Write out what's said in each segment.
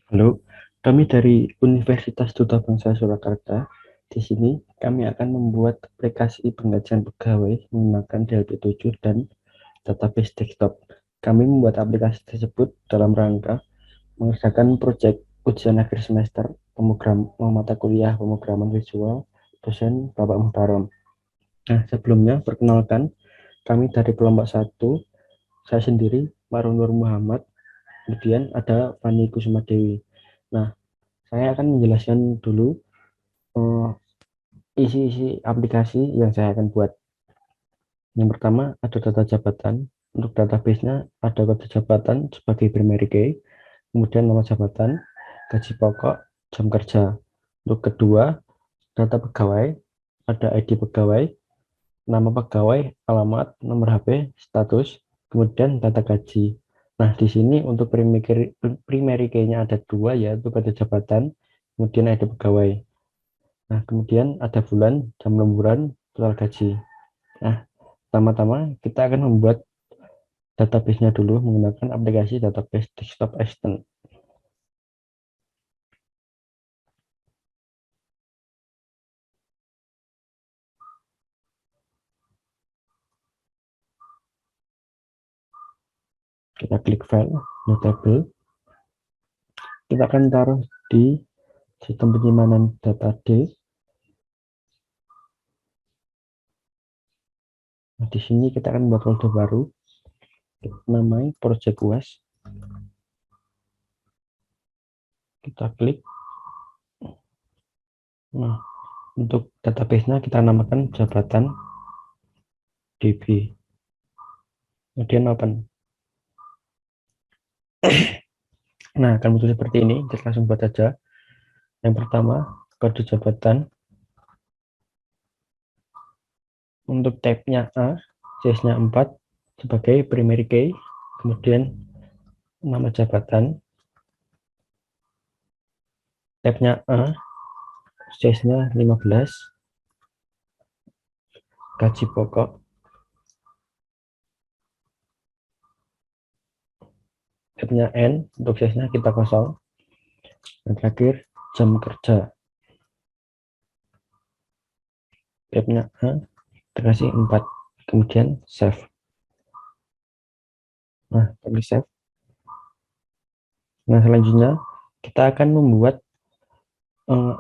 Halo, kami dari Universitas Duta Bangsa Surakarta. Di sini kami akan membuat aplikasi pengkajian pegawai menggunakan DLP7 dan database desktop. Kami membuat aplikasi tersebut dalam rangka mengerjakan proyek ujian akhir semester mata kuliah pemrograman visual dosen Bapak Muhtarom. Nah, sebelumnya perkenalkan kami dari kelompok satu, saya sendiri Marun Nur Muhammad, kemudian ada Fani Kusuma Dewi. Nah, saya akan menjelaskan dulu eh, isi-isi aplikasi yang saya akan buat. Yang pertama ada data jabatan. Untuk database-nya ada kode jabatan sebagai primary key, kemudian nama jabatan, gaji pokok, jam kerja. Untuk kedua, data pegawai, ada ID pegawai, nama pegawai, alamat, nomor HP, status, kemudian data gaji. Nah, di sini untuk primary key-nya ada dua, yaitu kode jabatan, kemudian ID pegawai. Nah, kemudian ada bulan, jam lemburan, total gaji. Nah, pertama-tama kita akan membuat database-nya dulu menggunakan aplikasi database desktop extend. Kita klik file, new table. Kita akan taruh di sistem penyimpanan data D. Nah, di sini kita akan membuat folder baru, namai project UAS. Kita klik. Nah, untuk database-nya kita namakan jabatan DB. Kemudian open. Nah, akan muncul seperti ini. Kita langsung buat saja. Yang pertama, kode jabatan. Untuk tab-nya A, size-nya 4 sebagai primary key, kemudian nama jabatan. Tab-nya A, size-nya 15, gaji pokok. Tab-nya N, untuk size-nya kita kosong. Dan terakhir, jam kerja. Tab-nya A, terkasih 4, kemudian save. Nah, klik save. Nah, selanjutnya kita akan membuat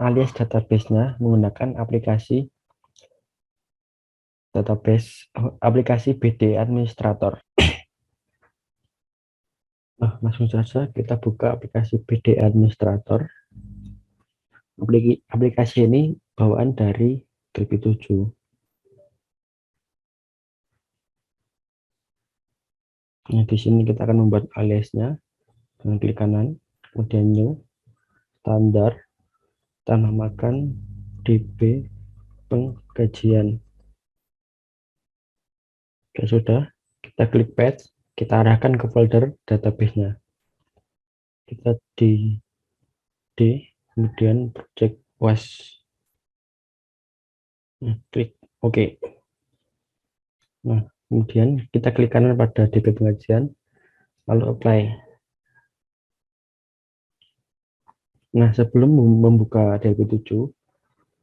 alias database-nya menggunakan aplikasi BD Administrator. Nah, langsung saja kita buka aplikasi BD Administrator. Aplikasi ini bawaan dari DLP7. Nah, di sini kita akan membuat aliasnya dengan klik kanan, kemudian new, standar, kita namakan DB pengkajian. Oke, sudah, kita klik paste, kita arahkan ke folder database-nya. Kita di D, kemudian project was. Nah, klik OK. Nah, kemudian kita klik kanan pada DB pengajian, lalu apply. Nah, sebelum membuka DLP7,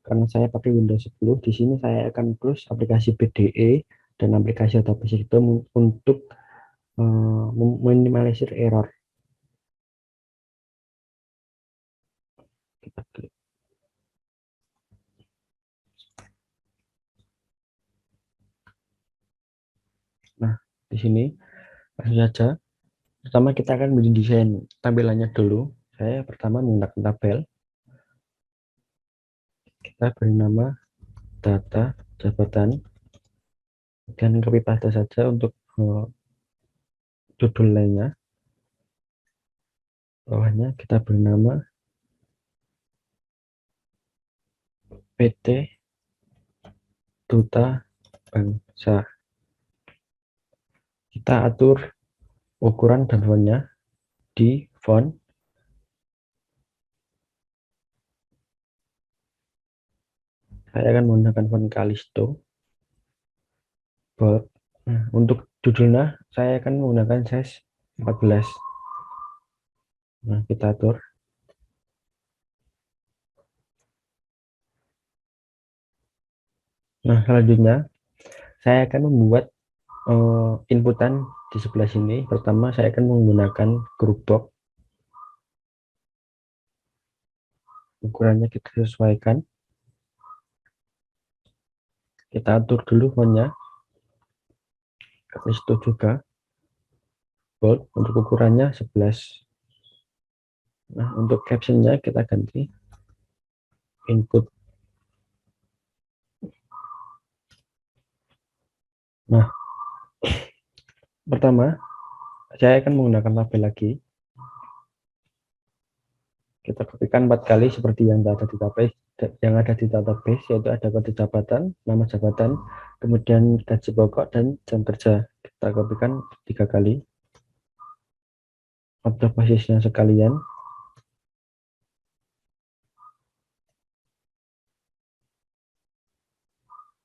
karena saya pakai Windows 10, di sini saya akan close aplikasi BDE dan aplikasi database itu untuk meminimalisir error. Kita klik. Nah, di sini langsung saja. Pertama kita akan mendesain tampilannya dulu. Saya pertama menggunakan tabel. Kita beri nama data jabatan dan copy paste saja untuk judul lainnya. Bawahnya kita beri nama PT Duta Bangsa. Kita atur ukuran dan fontnya di font. Saya akan menggunakan font Callisto bold. Nah, untuk judulnya saya akan menggunakan size 14. Nah, kita atur. Nah, selanjutnya saya akan membuat inputan di sebelah sini. Pertama, saya akan menggunakan group box. Ukurannya kita sesuaikan. Kita atur dulu fontnya. Di situ juga bold untuk ukurannya 11. Nah, untuk captionnya kita ganti input. Nah, pertama saya akan menggunakan tabel lagi. Kita kopikan 4 kali seperti yang ada di database, yaitu ada kode jabatan, nama jabatan, kemudian gaji pokok dan jam kerja. Kita kopikan 3 kali. Objek basisnya sekalian.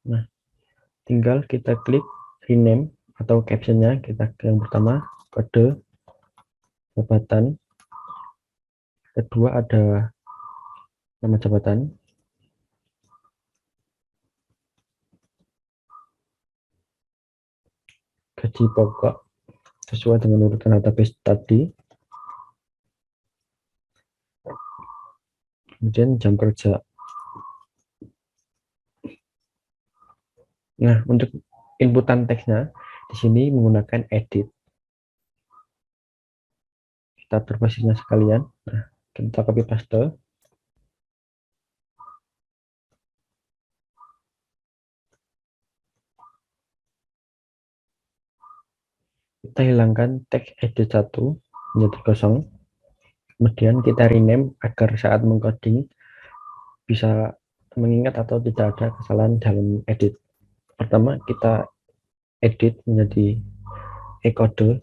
Nah, tinggal kita klik rename atau captionnya. Kita yang pertama kode jabatan, kedua ada nama jabatan, gaji pokok sesuai dengan urutan database tadi, kemudian jam kerja. Nah, untuk inputan teksnya di sini menggunakan edit. Kita atur posisinya sekalian. Nah, kita copy paste. Kita hilangkan teks edit 1 menjadi kosong. Kemudian kita rename agar saat mengcoding bisa mengingat atau tidak ada kesalahan dalam edit. Pertama, kita edit menjadi e-kode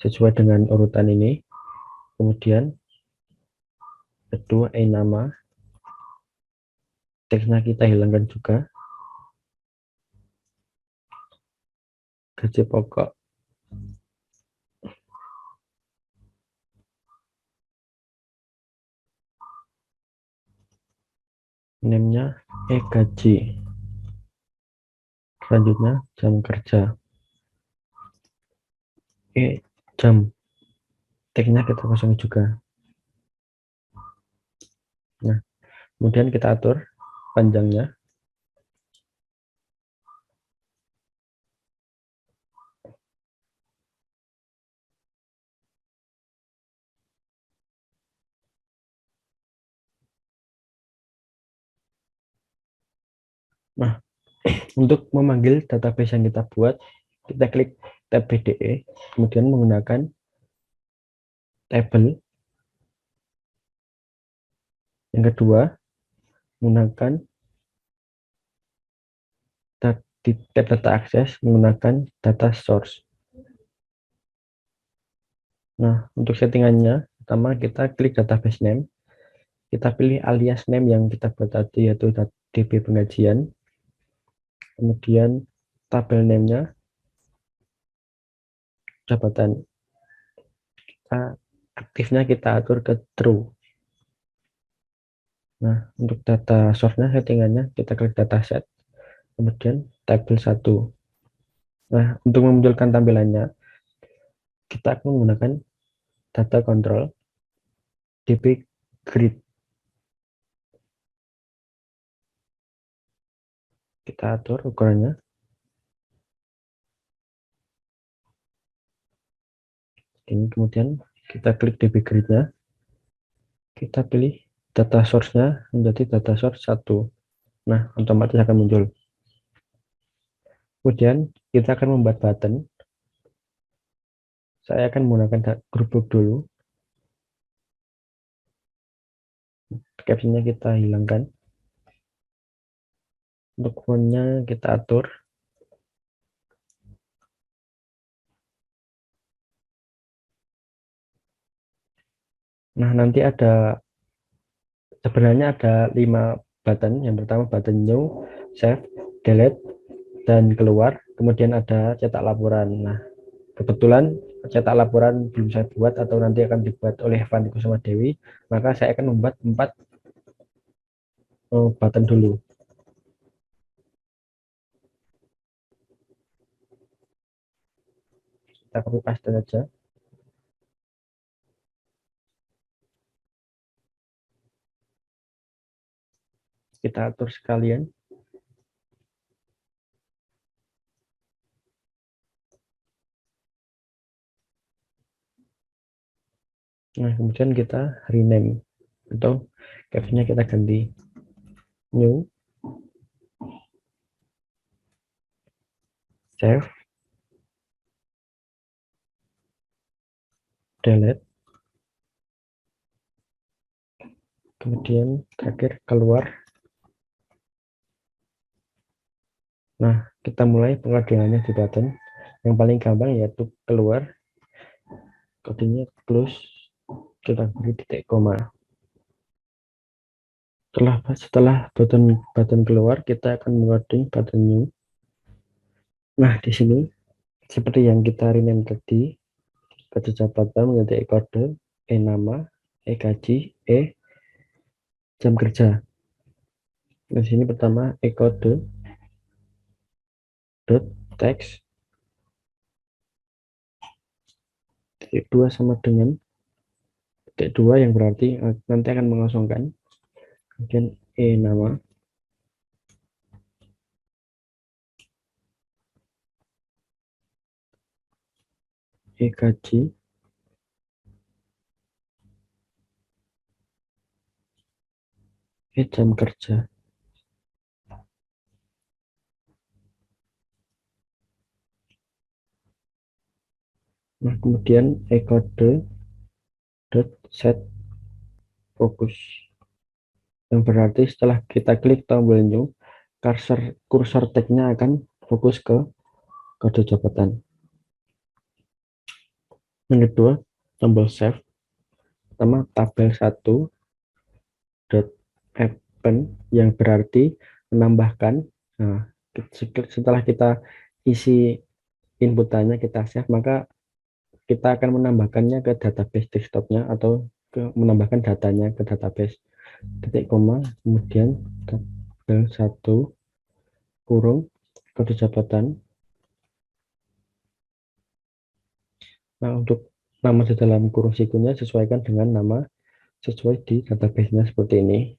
sesuai dengan urutan ini. Kemudian kedua nama, teksnya kita hilangkan juga. Gaji pokok name-nya gaji. Selanjutnya jam kerja, jam, teksnya kita kosong juga. Nah, kemudian kita atur panjangnya. Nah, untuk memanggil database yang kita buat, kita klik tab BDE, kemudian menggunakan table. Yang kedua, menggunakan di tab data akses, menggunakan data source. Nah, untuk settingannya, pertama kita klik database name, kita pilih alias name yang kita buat tadi, yaitu DB penggajian. Kemudian tabel name-nya jabatan, aktifnya kita atur ke true. Nah, untuk data source-nya settingannya kita klik dataset, kemudian tabel 1. Nah, untuk memunculkan tampilannya kita akan menggunakan data control db grid. Kita atur ukurannya. Ini kemudian kita klik db grid-nya. Kita pilih data source-nya menjadi data source 1. Nah, otomatis akan muncul. Kemudian kita akan membuat button. Saya akan menggunakan group box dulu. Captionnya kita hilangkan. Untuk font-nya kita atur. Nah, nanti sebenarnya ada 5 button. Yang pertama button new, save, delete, dan keluar. Kemudian ada cetak laporan. Nah, kebetulan cetak laporan belum saya buat atau nanti akan dibuat oleh Fandi Kusuma Dewi, maka saya akan membuat 4 button dulu. kita copy paste saja. Kita atur sekalian. Nah, kemudian kita rename atau captionnya kita ganti new, save, delete, kemudian terakhir keluar. Nah, kita mulai pengerjaannya di button. Yang paling gampang yaitu keluar, kodenya close, kita beri titik koma. Setelah button keluar, kita akan mengoding button new. Nah, di sini seperti yang kita rename tadi, kode jabatan menjadi kode, nama, gaji, jam kerja. Di sini pertama kode dot text titik 2 sama dengan titik 2 yang berarti nanti akan mengosongkan. Kemudian nama, gaji, jam kerja. Nah, kemudian kode dot set fokus, yang berarti setelah kita klik tombol new, kursor tag-nya akan fokus ke kode jabatan. Yang kedua, tombol save. Pertama, tabel 1 dot append, yang berarti menambahkan. Nah, setelah kita isi inputannya, kita save, maka kita akan menambahkannya ke database desktopnya atau menambahkan datanya ke database. Titik koma, kemudian tabel 1 kurung kode jabatan. Nah, untuk nama di dalam kurung sikunya sesuaikan dengan nama sesuai di database-nya seperti ini.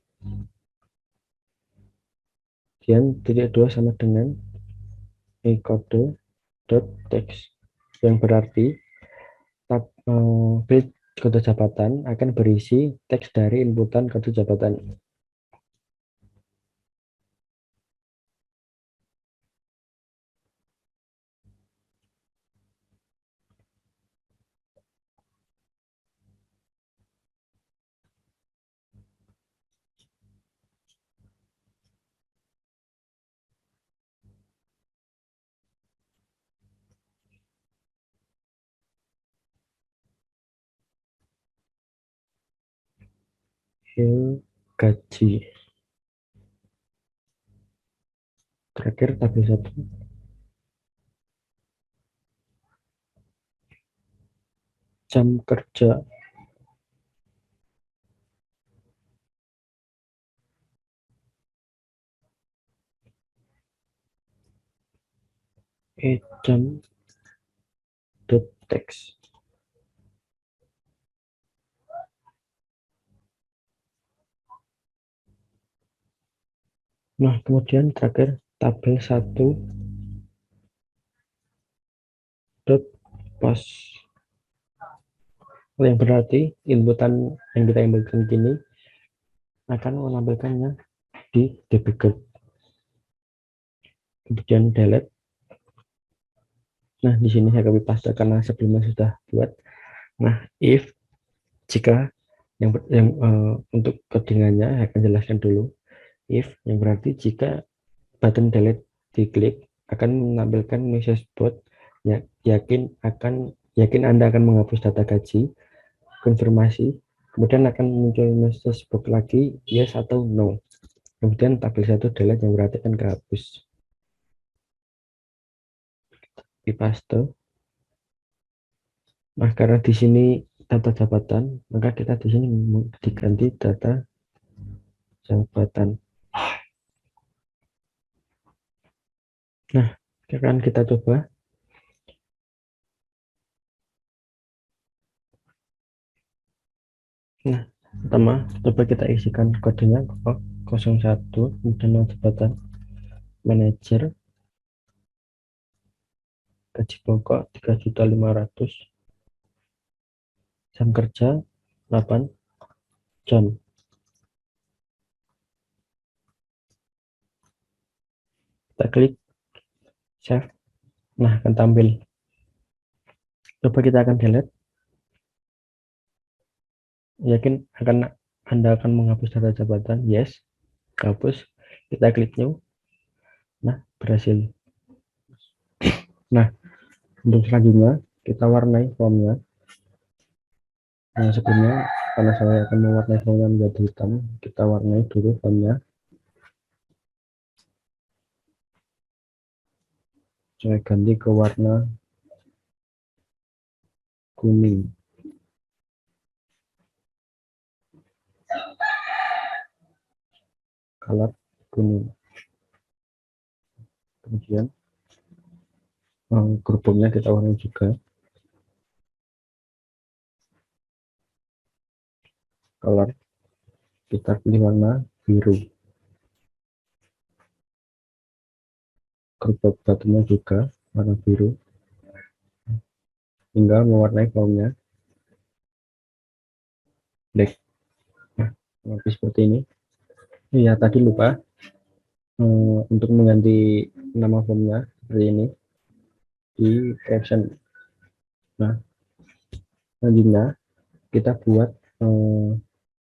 Kemudian titik 2 sama dengan kode dot text, yang berarti field kode jabatan akan berisi teks dari inputan kode jabatan. Gaji. Terakhir tabel 1 jam kerja. Jam dot text. Nah, kemudian terakhir tabel 1 dot post, yang berarti inputan yang kita inputkan kini akan menampilkannya di debugger. Kemudian delete. Nah, di sini saya copy paste karena sebelumnya sudah buat. Nah, if jika untuk codingannya saya akan jelaskan dulu. If yang berarti jika button delete diklik akan menampilkan message board ya, yakin Anda akan menghapus data gaji, konfirmasi, kemudian akan muncul message box lagi yes atau no. Kemudian tabel 1 delete, yang berarti akan kehapus. Di paste. Nah, karena di sini data jabatan, maka kita di sini diganti data jabatan. Nah, akan kita coba Nah, pertama coba kita isikan kodenya 01, kemudian nama jabatan manajer, gaji pokok 3.500.000, jam kerja 8 jam. Kita klik save. Nah, akan tampil. Coba kita akan delete. Yakin Anda akan menghapus data jabatan? Yes. Hapus. Kita klik new. Nah, berhasil. Nah, untuk selanjutnya kita warnai formnya. Nah, sebelumnya karena saya akan mewarnai formnya menjadi hitam, kita warnai dulu formnya. Saya ganti ke warna kuning. Color kuning. Kemudian gerbongnya kita warnai juga. Color kita pilih warna biru. Gerbong batunya juga warna biru. Tinggal mewarnai formnya black. Nah, seperti ini. Iya, tadi lupa untuk mengganti nama formnya seperti ini di caption. Nah, selanjutnya kita buat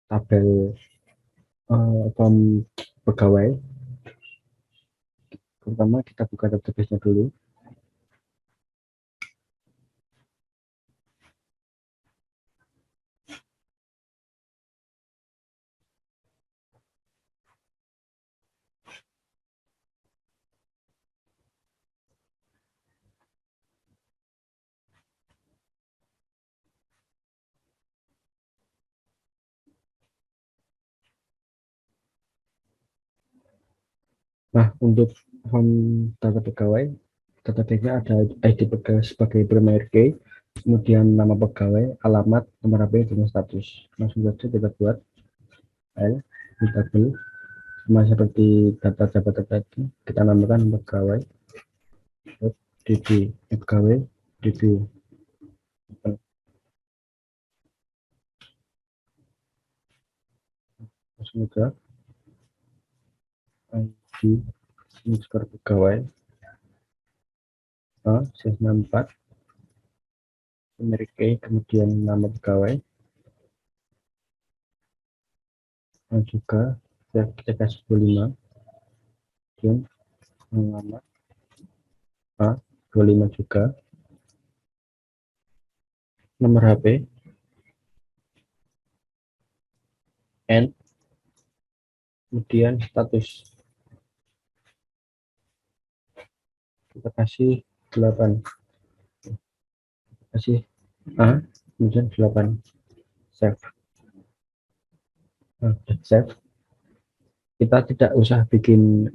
tabel form pegawai. Pertama kita buka database-nya dulu. Nah, untuk form data pegawai, database-nya ada ID pegawai sebagai primary key, kemudian nama pegawai, alamat, nomor HP, dan status. Langsung saja kita buat file di tabel sama seperti data jabatan tadi, kita namakan pegawai db, pegawai db. Semoga ID underscore pegawai C64 primary key, kemudian nama pegawai, dan juga kita kasih 25, kemudian alamat A25 juga, nomor HP, N, kemudian status kita kasih 8, kasih A, kemudian 8, save. Save. Kita tidak usah bikin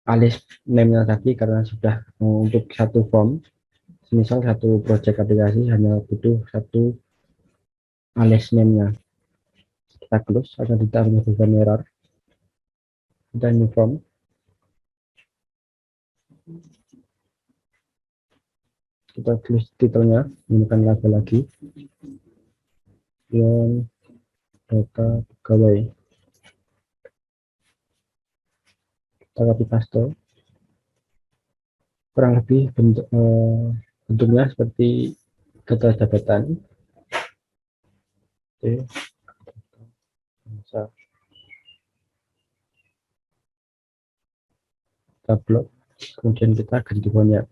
alias name-nya tadi karena sudah untuk satu form, misal satu project aplikasi hanya butuh satu alias name-nya. Kita close agar tidak menimbulkan error. Kita new form. Kita tulis titelnya, menggunakan label lagi. Yang data pegawai. Kita copy paste. Kurang lebih bentuknya seperti data jabatan. Oke. Bisa kita blok, kemudian kita ganti fontnya.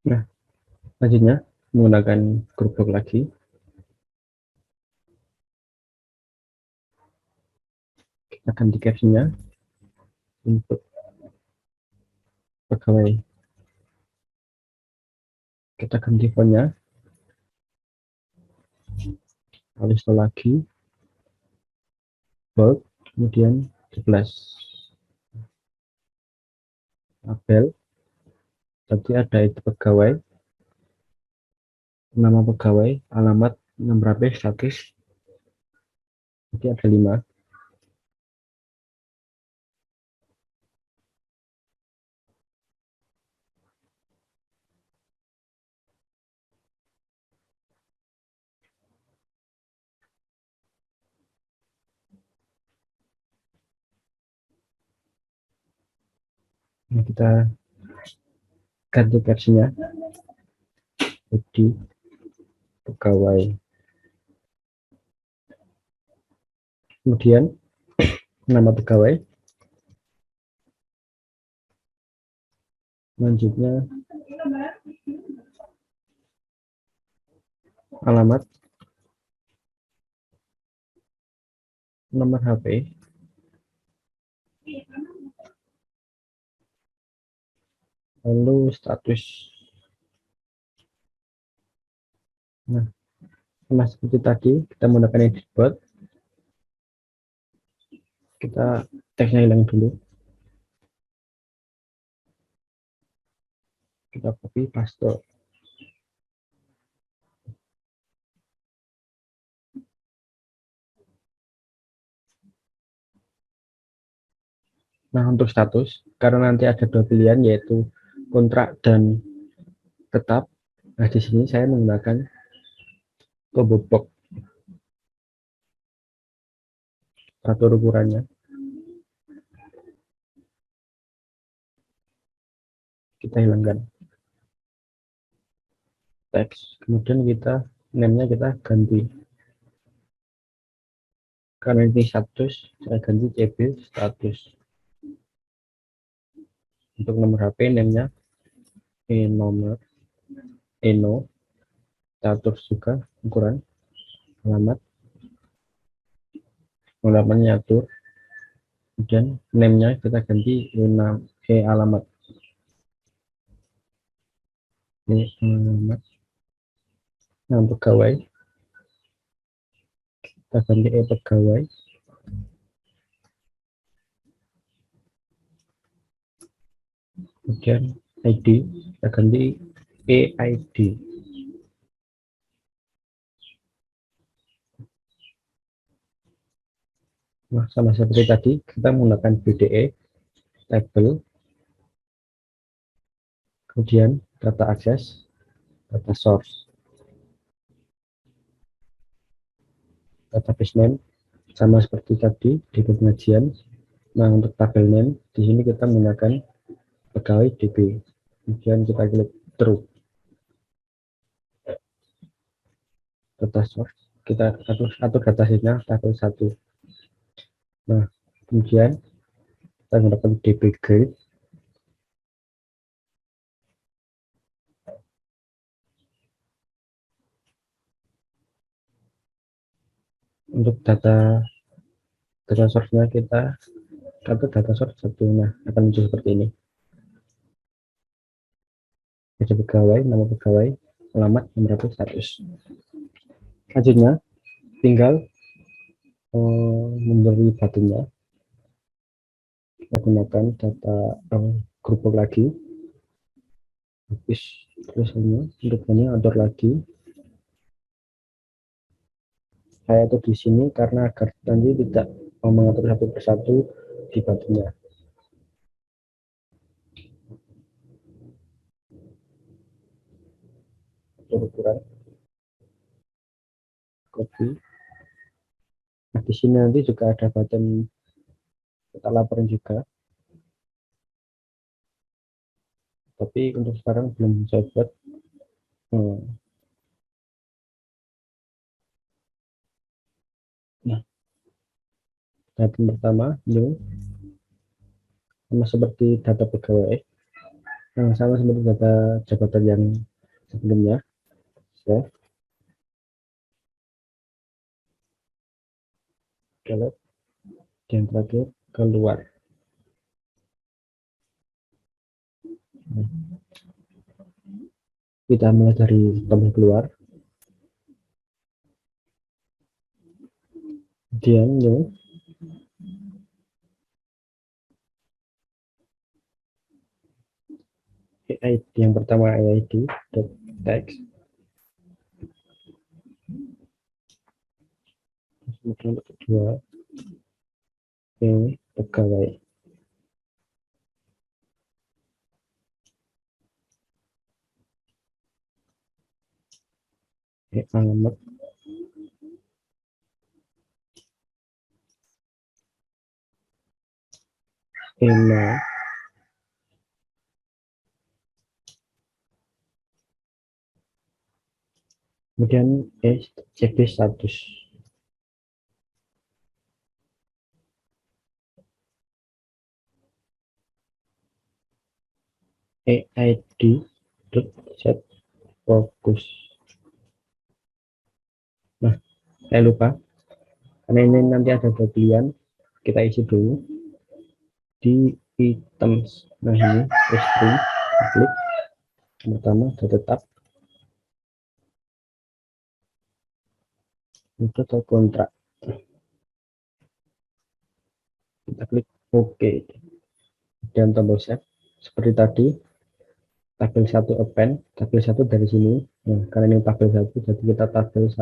Nah, selanjutnya menggunakan gerbong lagi. Kita ganti captionnya untuk pegawai. Kita ganti fontnya. Lalu lagi bold, kemudian 11 tabel, jadi ada itu pegawai, nama pegawai, alamat, nomor HP, status, jadi ada 5. Nah, kita ganti versinya jadi pegawai, kemudian nama pegawai, selanjutnya alamat, nomor HP, lalu status. Nah, sama seperti tadi kita menggunakan edit board, kita teksnya hilang dulu, kita copy paste. Nah, untuk status, karena nanti ada 2 pilihan yaitu kontrak dan tetap. Nah, di sini saya menggunakan combo box, atur ukurannya, kita hilangkan teks, kemudian kita name-nya kita ganti, karena ini status saya ganti CB status. Untuk nomor HP name-nya nomor eno, status juga ukuran, alamat, alamatnya atur, kemudian name-nya kita ganti alamat, ini alamat. Nah, untuk pegawai kita ganti pegawai, kemudian ID kita ganti EID. Nah, sama seperti tadi kita menggunakan BDE table, kemudian data akses, data source, database name sama seperti tadi di pengajian. Nah, untuk tabel name di sini kita menggunakan pegawai DB, kemudian kita klik true. Data source kita atur data setnya tabel 1. Nah, kemudian kita menggunakan DB grade, untuk data source-nya kita atur data source 1. Nah, akan muncul seperti ini, jadi pegawai, nama pegawai, alamat, nomor status. Selanjutnya tinggal memberi buttonnya, kita gunakan data grup lagi, habis tulisannya untuk ini atur lagi. Saya atur di sini karena agar nanti tidak mengatur satu persatu di buttonnya. Atur ukuran, copy. Nah, di sini nanti juga ada button kita laporan juga, tapi untuk sekarang belum saya buat. Nah, data pertama new, sama seperti data pegawai, sama seperti data jabatan yang sebelumnya. Save, delete, yang terakhir keluar. Nah, kita mulai dari tombol keluar, kemudian new, AID yang pertama AID text, kemudian untuk kedua ini pegawai, alamat, email, kemudian CV status, AID set fokus. Nah, saya lupa karena ini nanti ada pilihan, kita isi dulu di items. Nah, ini string, klik pertama data tab, untuk kontrak, kita klik OK dan tombol save. Seperti tadi tabel 1 append, tabel 1 dari sini. Nah, karena ini tabel 1 jadi kita tabel 1.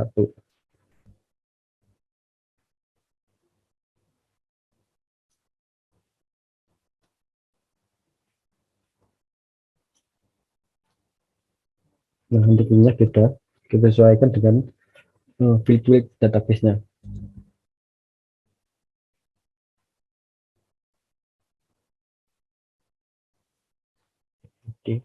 Nah, untuk ininya beda, kita sesuaikan dengan field database-nya. Oke.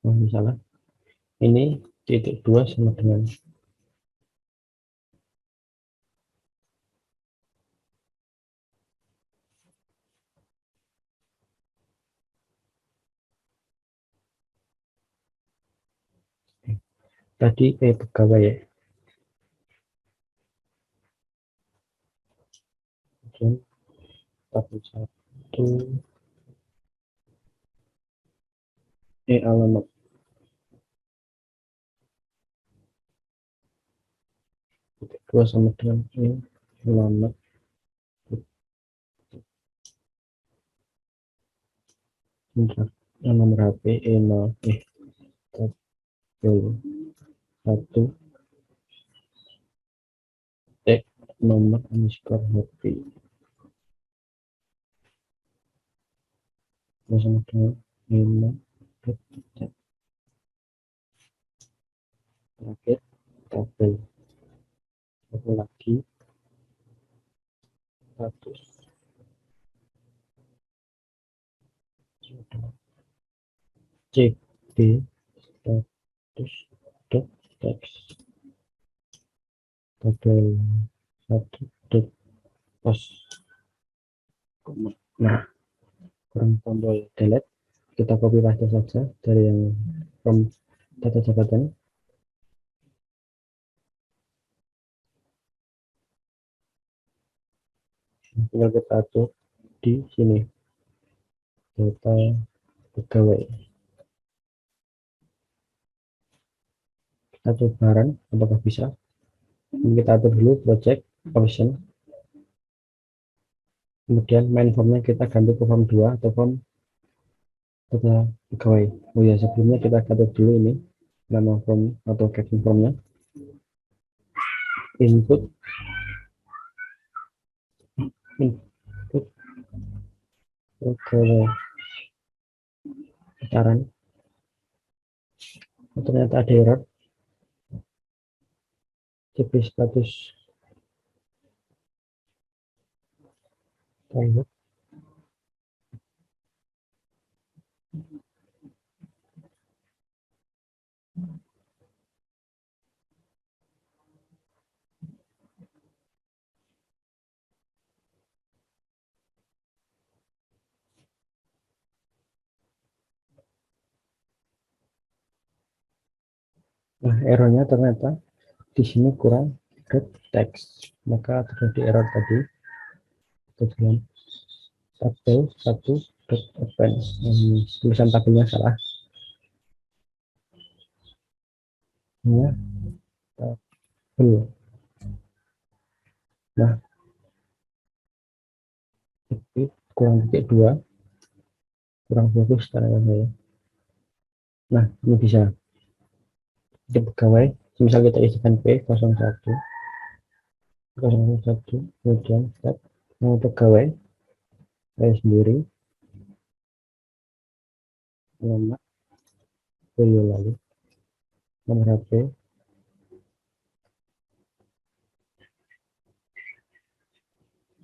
Nah, misalnya ini titik 2 sama dengan tadi pegawai ya. Kemudian tabel 1 alamat, titik 2 sama dengan alamat, nomor HP tabel 1 nomor underscore HP sama dengan terakhir tabel satu lagi status cd status dot text tabel 1 dot post. Nah, kurang tombol delete, kita copy paste saja dari yang from data jabatan. Tinggal kita atur di sini data pegawai. Kita coba barang apakah bisa. Ini kita atur dulu project option, kemudian main formnya kita ganti ke form 2 atau form data pegawai. Oh ya, sebelumnya kita atur dulu ini nama form atau caption formnya, input pegawai saran. Ternyata ada error cp status private. Nah, errornya ternyata di sini kurang get text, maka terjadi error tadi. Dalam tabel 1 open. Tulisan tabelnya salah ya, tabel. Nah, titik kurang titik dua, kurang fokus caranya saya. Nah, ini bisa di pegawai, misal kita isikan P01 01, kemudian start mau pegawai saya sendiri, nama Boyolali, nomor HP.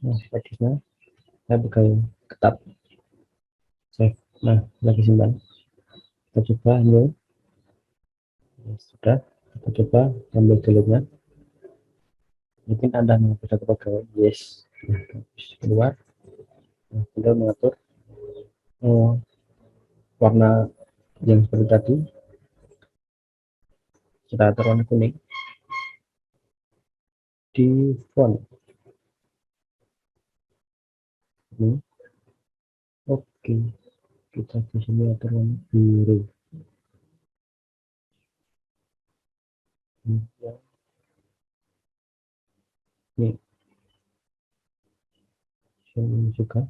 Nah, statusnya saya pegawai tetap, save. Nah, lagi simpan, kita coba new. Sudah, kita coba ambil delete-nya, mungkin Anda mengatur satu pegawai, yes. Nah, keluar. Nah, tinggal mengatur warna yang seperti tadi, kita atur warna kuning di font ini. Oke, kita di sini atur warna biru. Ini sini juga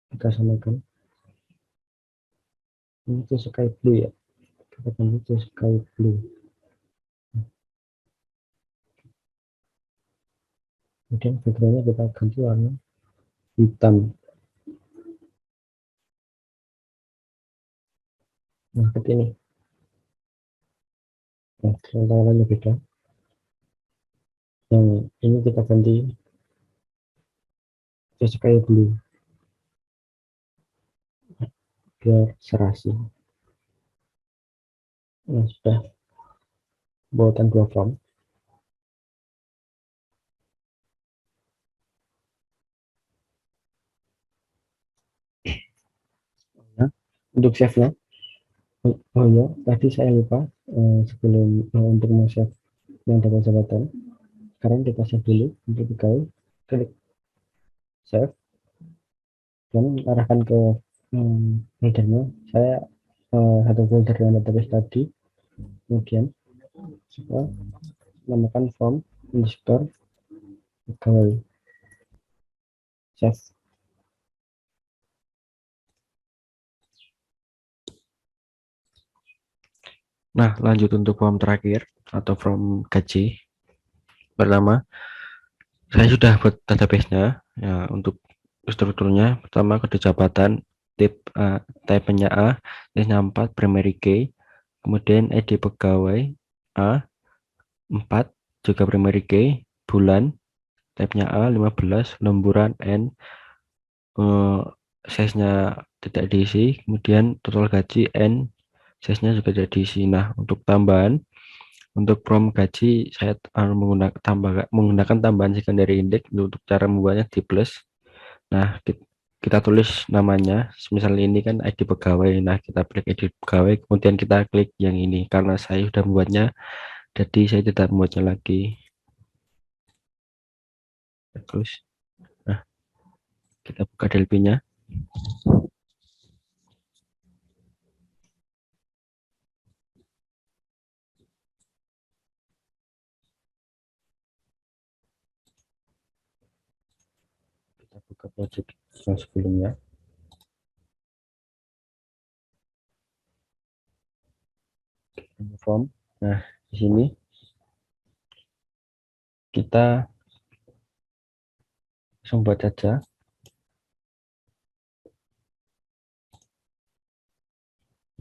kita samakan, ini itu sky blue ya, kita ganti ke sky blue. Kemudian backgroundnya kita ganti warna hitam. Nah, seperti ini. Nah, warnanya beda, yang ini kita ganti ke sky blue biar serasi. Nah, sudah buatan dua form. Nah, untuk save-nya, oh ya, tadi saya lupa, sebelum untuk mau save yang dapat jabatan, sekarang kita save dulu untuk pegawai, klik save dan arahkan ke foldernya. Saya satu folder yang database tadi, kemudian saya namakan form underscore pegawai, save. Nah, lanjut untuk form terakhir atau form gaji. Pertama, saya sudah buat database-nya ya. Untuk strukturnya, pertama kode jabatan, type-nya A, tesnya 4, primary key, kemudian ID pegawai A 4, juga primary key, bulan, type-nya A 15, lemburan N, size-nya tidak diisi, kemudian total gaji N, size-nya juga tidak diisi. Nah, untuk tambahan, untuk from gaji saya menggunakan tambahan secondary index. Untuk cara membuatnya di plus. Nah, kita tulis namanya, misalnya ini kan ID pegawai. Nah, kita klik ID pegawai, kemudian kita klik yang ini karena saya sudah membuatnya, jadi saya tidak membuatnya lagi. Terus, nah, kita buka DLP-nya. Kita buka project yang sebelumnya. Form. Nah, di sini kita langsung buat saja.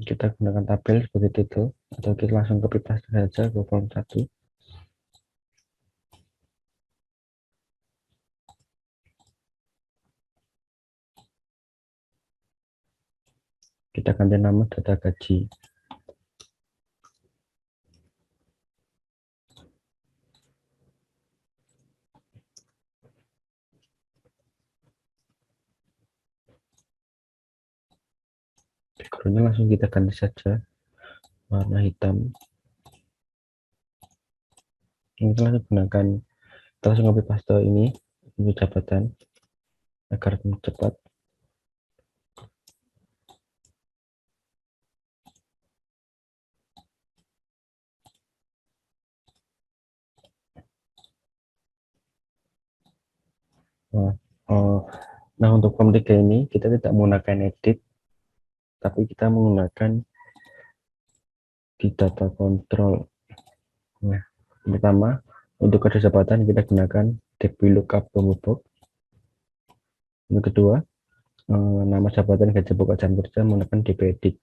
Kita gunakan tabel sebagai titel, atau kita langsung copy paste saja ke form 1. Kita ganti nama data gaji. Backgroundnya langsung kita ganti saja warna hitam. Kita langsung gunakan, kita langsung copy paste ini untuk jabatan agar cepat. Nah, eh, nah, untuk form 3 ini kita tidak menggunakan edit, tapi kita menggunakan di data control. Nah, pertama untuk kode jabatan kita gunakan dplookup pemubuk. Yang kedua, nama jabatan gaji pokok jam kerja menggunakan dpedit.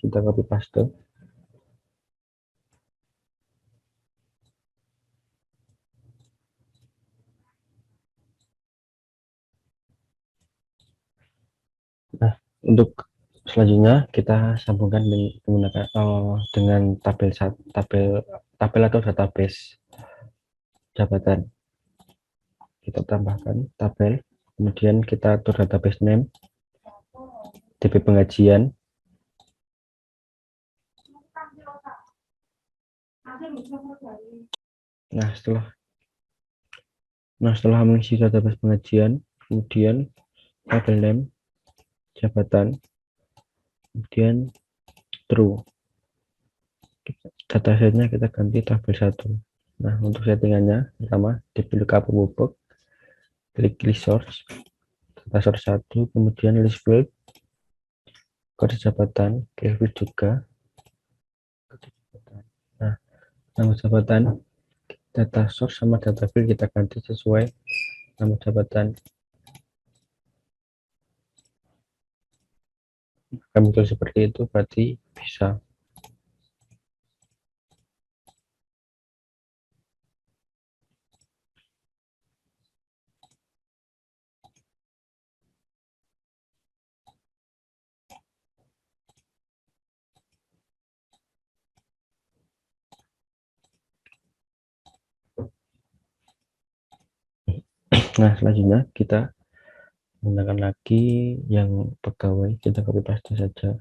Kita copy paste. Nah, untuk selanjutnya kita sambungkan menggunakan dengan tabel tabel atau database jabatan. Kita tambahkan tabel, kemudian kita atur database name, DP pengajian. Nah, setelah mengisi database pengajian, kemudian tabel name jabatan, kemudian true. Datasetnya kita ganti tabel 1. Nah, untuk settingannya pertama dplookup pemubuk, klik list source, data source 1, kemudian list field, kode jabatan, klik juga kode jabatan. Nah, nama jabatan, data source sama data field kita ganti sesuai nama jabatan. Kami tulis seperti itu berarti bisa. Nah, selanjutnya kita menggunakan lagi yang pegawai, kita copy paste saja.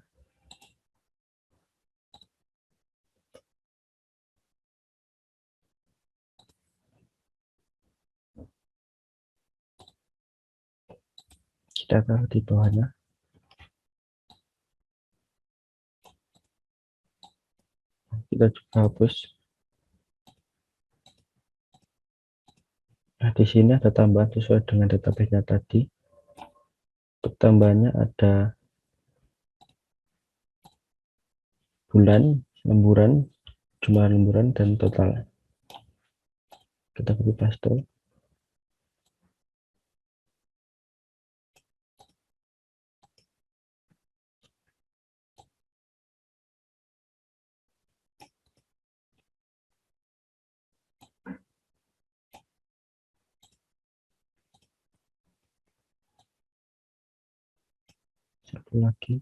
Kita taruh di bawahnya. Kita juga hapus. Nah, di sini ada tambahan sesuai dengan database-nya tadi. Untuk tambahannya ada bulan, lemburan, jumlah lemburan, dan total. Kita copy paste. Satu lagi.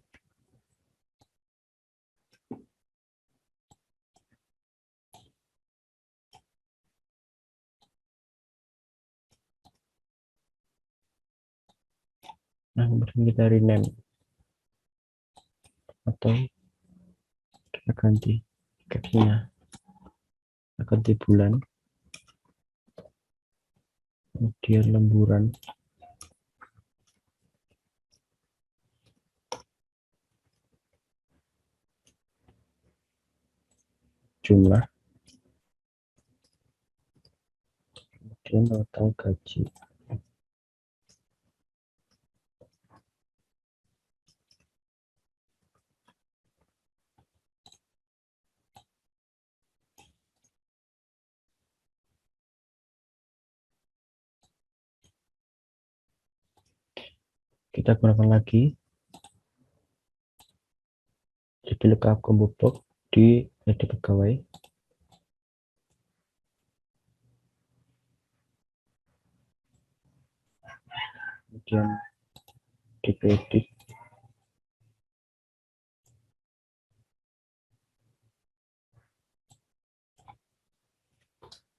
Nah, kemudian kita rename atau kita ganti captionnya, ganti bulan, kemudian lemburan, jumlah, kemudian total gaji. Kita gunakan lagi di lookup pemubuk di header pegawai. Kemudian di edit.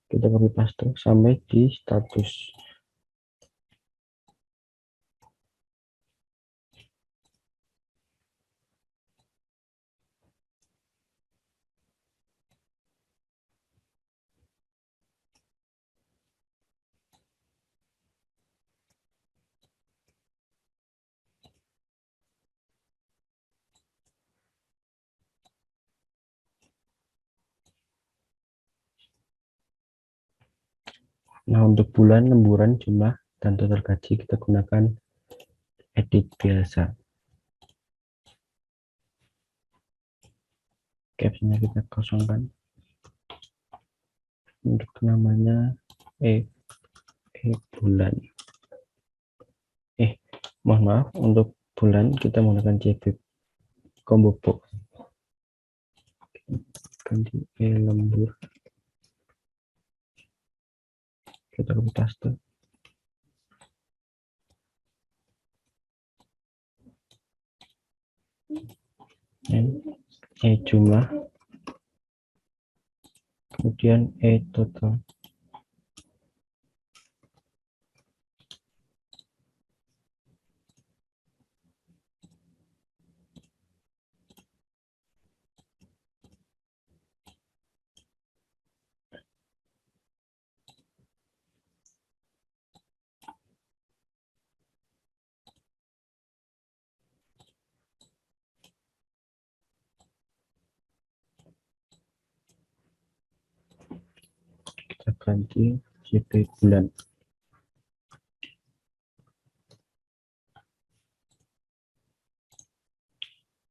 Kita copy paste sampai di status. Nah, untuk bulan, lemburan, jumlah, dan total gaji kita gunakan edit biasa. Captionnya kita kosongkan. Untuk namanya bulan. Mohon maaf, untuk bulan kita menggunakan CB combo box. Ganti lembur. Kita copy paste. Jumlah, kemudian total. Kita ganti CB bulan.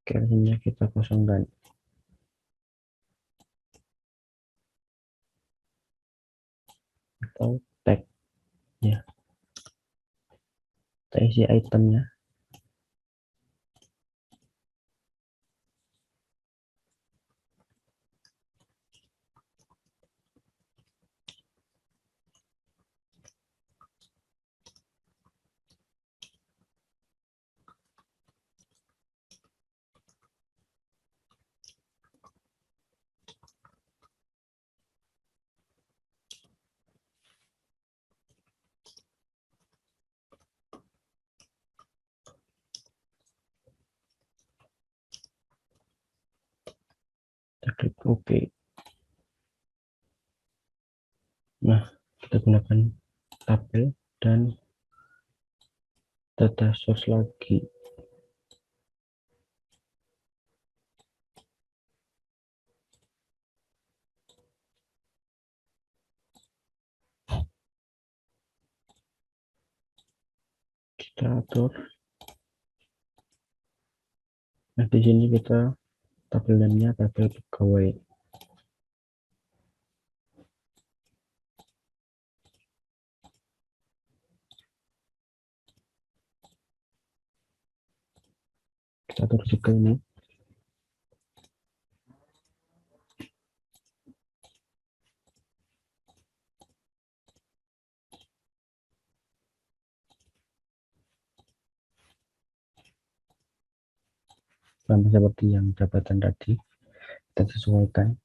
Captionnya kita kosongkan. Atau tag ya, kita isi itemnya. Kita klik OK. Nah, kita gunakan tabel dan data source lagi. Kita atur. Nah, di sini kita tabel namanya tabel pegawai. Kita atur juga ini. Sama seperti yang jabatan tadi, kita sesuaikan.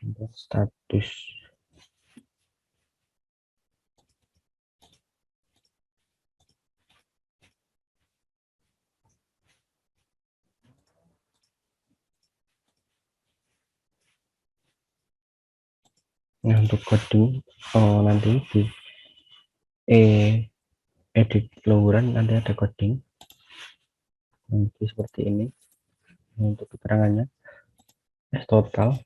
Untuk status. Nah, untuk coding nanti di edit lemburan nanti ada coding nanti seperti ini. Untuk keterangannya total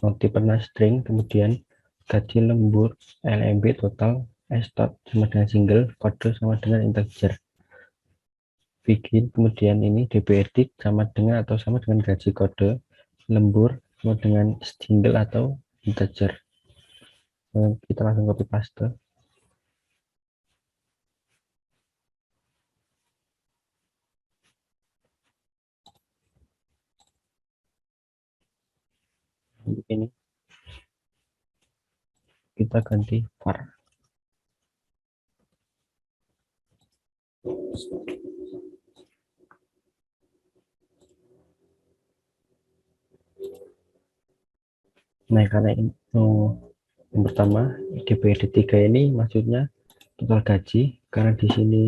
nanti pernah string, kemudian gaji lembur LMB total start sama dengan single, kode sama dengan integer, bikin kemudian ini db edit sama dengan atau sama dengan gaji kode lembur sama dengan single atau integer. Kita langsung copy paste. Ini kita ganti var. Nah, karena ini Yang pertama, DPD 3 ini maksudnya total gaji, karena di sini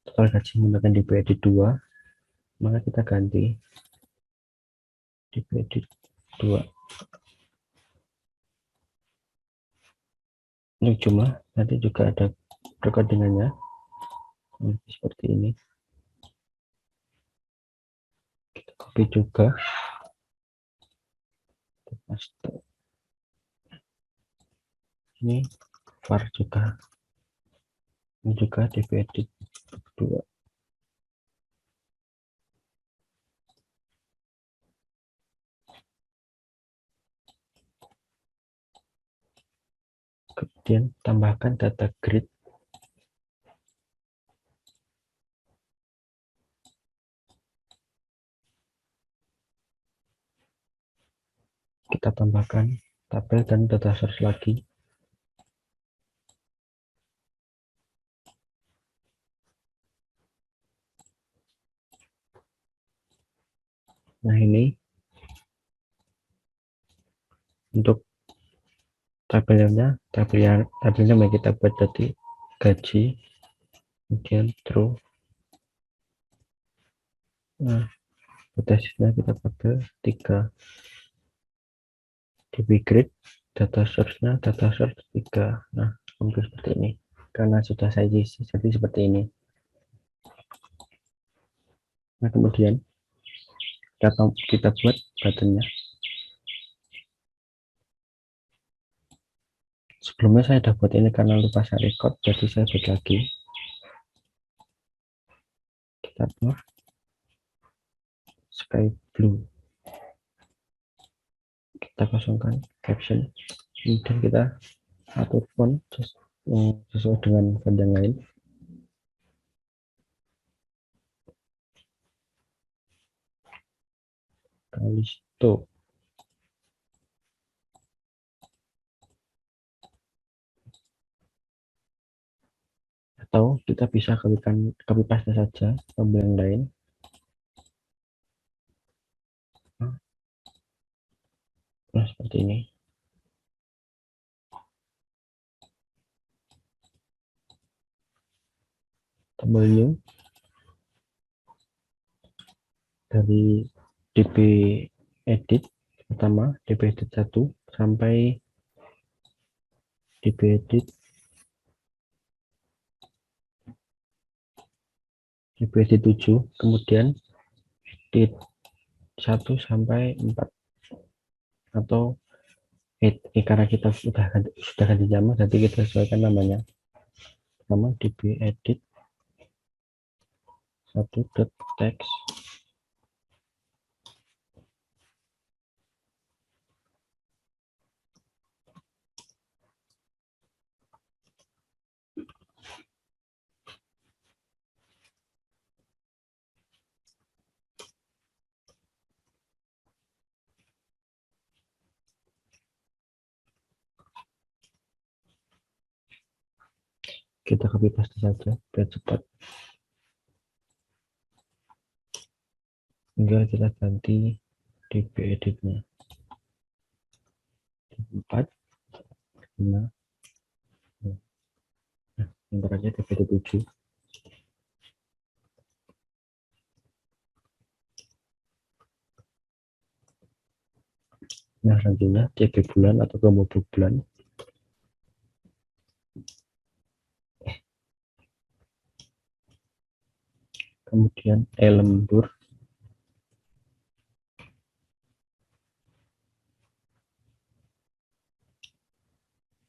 total gaji menggunakan DPD 2, maka kita ganti DPD 2. Ini cuma nanti juga ada recordingannya seperti ini. Kita copy juga, paste. Ini var juga, ini juga DPD 2. Kemudian tambahkan data grid. Kita tambahkan tabel dan data source lagi. Nah, ini untuk tabelnya mau kita buat tadi gaji, kemudian true. Nah, batasnya kita pakai 3 db grid, data source-nya data source 3. Nah, mungkin seperti ini karena sudah saya isi jadi seperti ini. Nah, kemudian kita buat buttonnya. Sebelumnya saya sudah buat ini karena lupa saya record, jadi saya buat lagi. Kita buat sky blue, kita kosongkan caption, kemudian kita atur font sesuai dengan font yang lain. Kalisto, atau kita bisa copy paste saja tombol yang lain. Nah, seperti ini. Tombol new dari db edit pertama, db edit 1 sampai db edit 7, kemudian edit 1 sampai 4, atau karena kita sudah ganti nama, jadi kita sesuaikan namanya. Pertama db edit 1.text, kita copy paste saja biar cepat. Tinggal kita ganti db editnya 4, 5, nah, aja db 7. Nah, selanjutnya CB bulan atau komodo bulan. Kemudian lembur,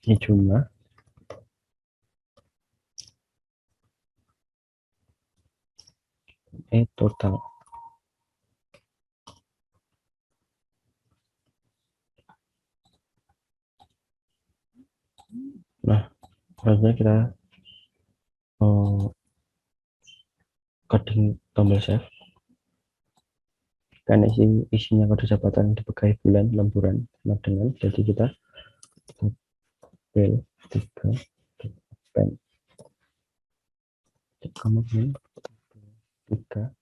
ini jumlah, total. Nah, selanjutnya kita coding tombol save. Kan isinya kode jabatan dipakai bulan lemburan sama dengan, jadi kita tabel 3 pen kemudian 3.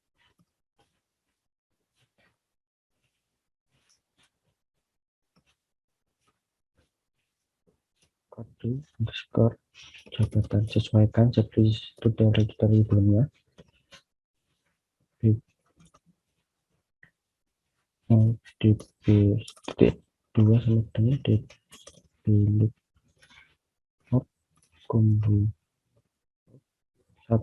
kode underscore jabatan, sesuaikan seperti tutorial sebelumnya. db2 sama dengan db combo 1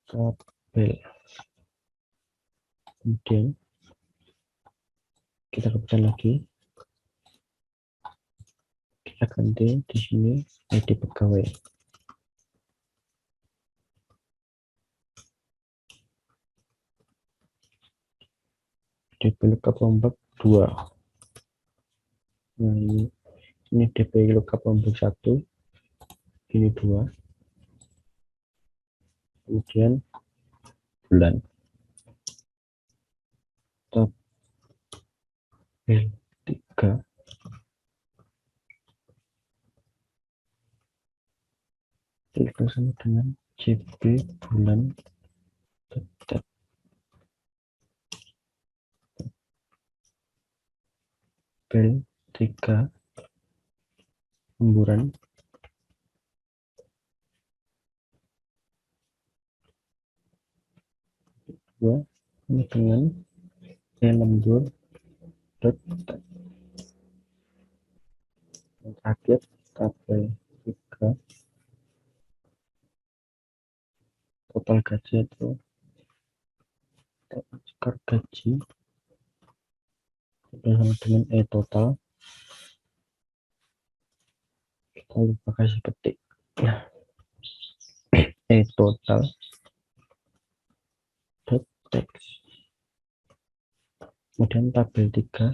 tabel. Kemudian kita kemudian lagi kita ganti di sini ID pegawai. DP lookup lombok 2. Nah, ini DP lookup lombok 1, ini 2. Kemudian bulan. Tabel 3. Klik sama dengan JB bulan tetap. Tabel 3 lemburan. Ini dengan lembur tetap. Yang terakhir tabel 3 total gaji atau skor gaji sama dengan total. Kita lupa kasih petik. Nah, total teks. Kemudian tabel 3.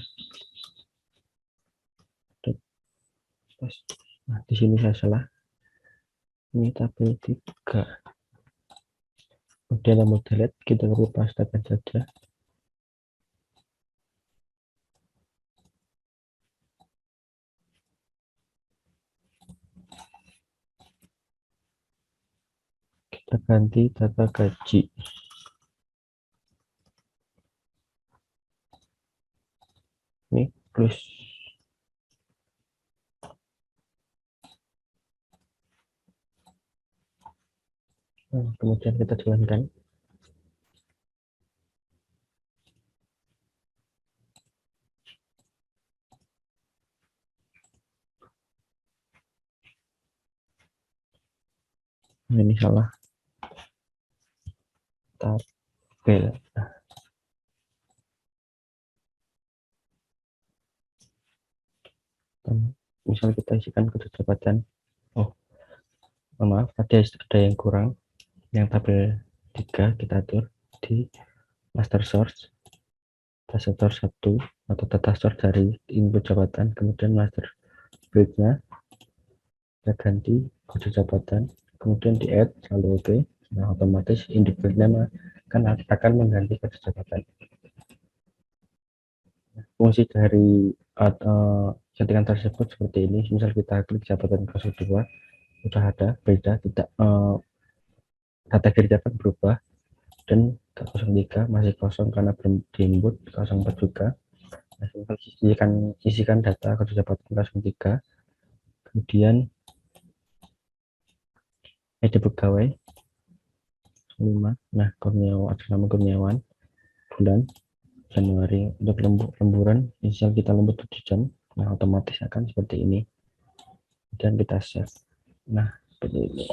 Nah, di sini saya salah. Ini tabel 3. Kemudian tombol delete kita perlu pastekan saja. Kita ganti data gaji. Ini plus. Nah, kemudian kita jalankan. Nah, ini salah. Tabel. Misal kita isikan kode jabatan. Oh, maaf, tadi ada yang kurang. Yang tabel 3 kita atur di master source, data source 1 atau data source dari input jabatan. Kemudian master build-nya kita ganti kode jabatan, kemudian di add selalu oke. Nah, otomatis individualnya akan mengganti kode jabatan. Fungsi dari settingan tersebut seperti ini. Misal kita klik jabatan 02, sudah ada beda, tidak data jabatan berubah, dan 03 masih kosong karena belum diinput. 04 juga. Nah, isikan data kode jabatan 03. Kemudian ID pegawai 5. Nah, Kurniawan, atas nama Kurniawan, bulan Januari. Untuk lemburan, misal kita lembur 7 jam, nah otomatis akan seperti ini. Dan kita save. Nah, seperti ini.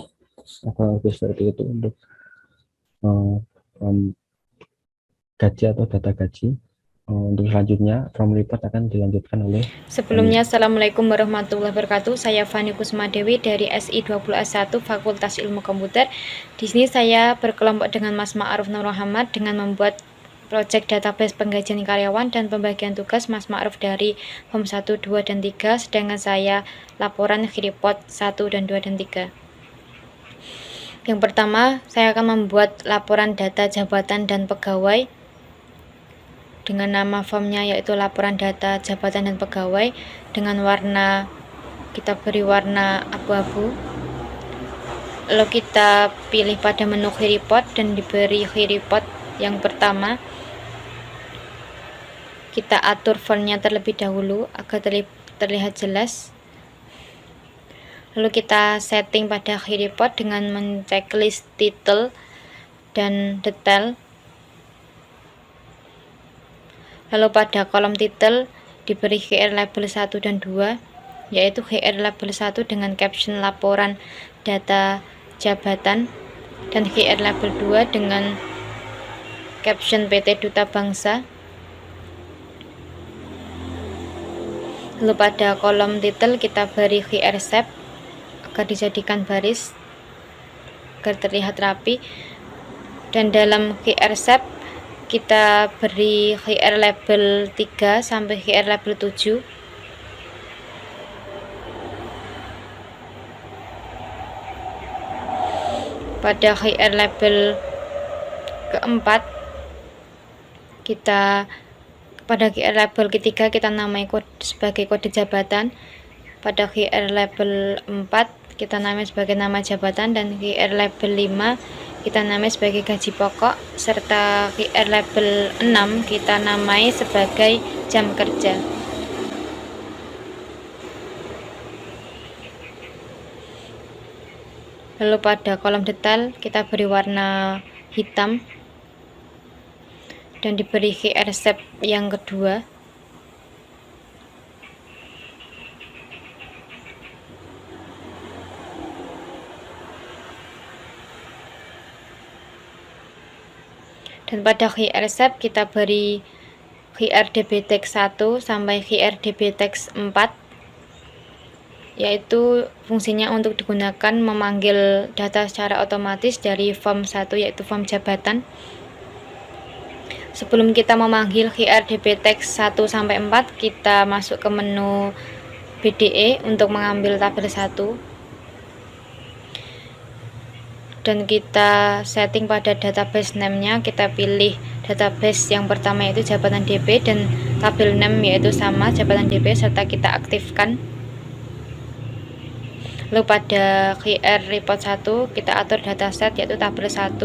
Akan lebih seperti itu untuk gaji atau data gaji. Untuk selanjutnya, form report akan dilanjutkan oleh Sebelumnya, Assalamualaikum warahmatullahi wabarakatuh. Saya Fani Kusmadewi dari SI 20S1 Fakultas Ilmu Komputer. Di sini saya berkelompok dengan Mas Ma'ruf Nur Muhammad dengan membuat proyek database penggajian karyawan dan pembagian tugas. Mas Ma'ruf dari form 1, 2, dan 3, sedangkan saya laporan report 1 dan 2 dan 3. Yang pertama, saya akan membuat laporan data jabatan dan pegawai dengan nama formnya yaitu laporan data jabatan dan pegawai, dengan warna kita beri warna abu-abu. Lalu kita pilih pada menu report dan diberi report yang pertama. kita atur fontnya terlebih dahulu agar terlihat jelas. Lalu kita setting pada key report dengan menceklis title dan detail. Lalu pada kolom title diberi QR label 1 dan 2, yaitu QR label 1 dengan caption laporan data jabatan dan QR label 2 dengan caption PT Duta Bangsa. Lalu pada kolom title kita beri QR shape agar dijadikan baris agar terlihat rapi, dan dalam QR shape kita beri QR label 3 sampai QR label 7. Pada QR label keempat pada QR label ketiga kita namai sebagai kode jabatan. Pada QR label 4 kita namai sebagai nama jabatan, dan QR label 5 kita namai sebagai gaji pokok, serta QR label 6 kita namai sebagai jam kerja. Lalu pada kolom detail kita beri warna hitam dan diberi QR shape yang kedua. Dan pada QR shape kita beri QR DB text 1 sampai QR DB text 4, yaitu fungsinya untuk digunakan memanggil data secara otomatis dari form 1, yaitu form jabatan. Sebelum kita memanggil QR DB text 1 sampai 4, kita masuk ke menu BDE untuk mengambil tabel 1. Dan kita setting pada database name-nya, kita pilih database yang pertama yaitu jabatan DB, dan tabel name yaitu sama jabatan DB, serta kita aktifkan. Lalu pada QR report 1 kita atur dataset yaitu tabel 1,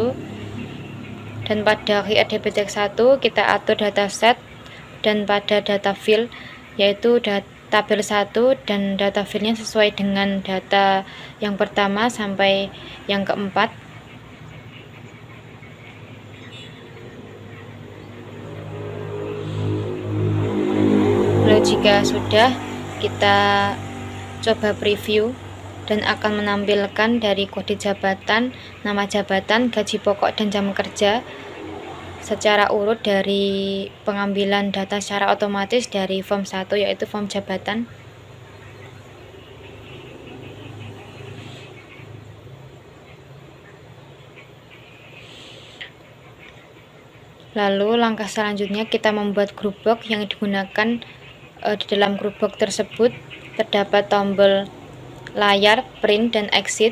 dan pada QR DB text 1 kita atur dataset, dan pada data field yaitu tabel 1 dan data fieldnya sesuai dengan data yang pertama sampai yang keempat. Lalu jika sudah, kita coba preview dan akan menampilkan dari kode jabatan, nama jabatan, gaji pokok, dan jam kerja secara urut dari pengambilan data secara otomatis dari form 1 yaitu form jabatan. Lalu langkah selanjutnya kita membuat group box yang digunakan di dalam group box tersebut terdapat tombol layar, print, dan exit,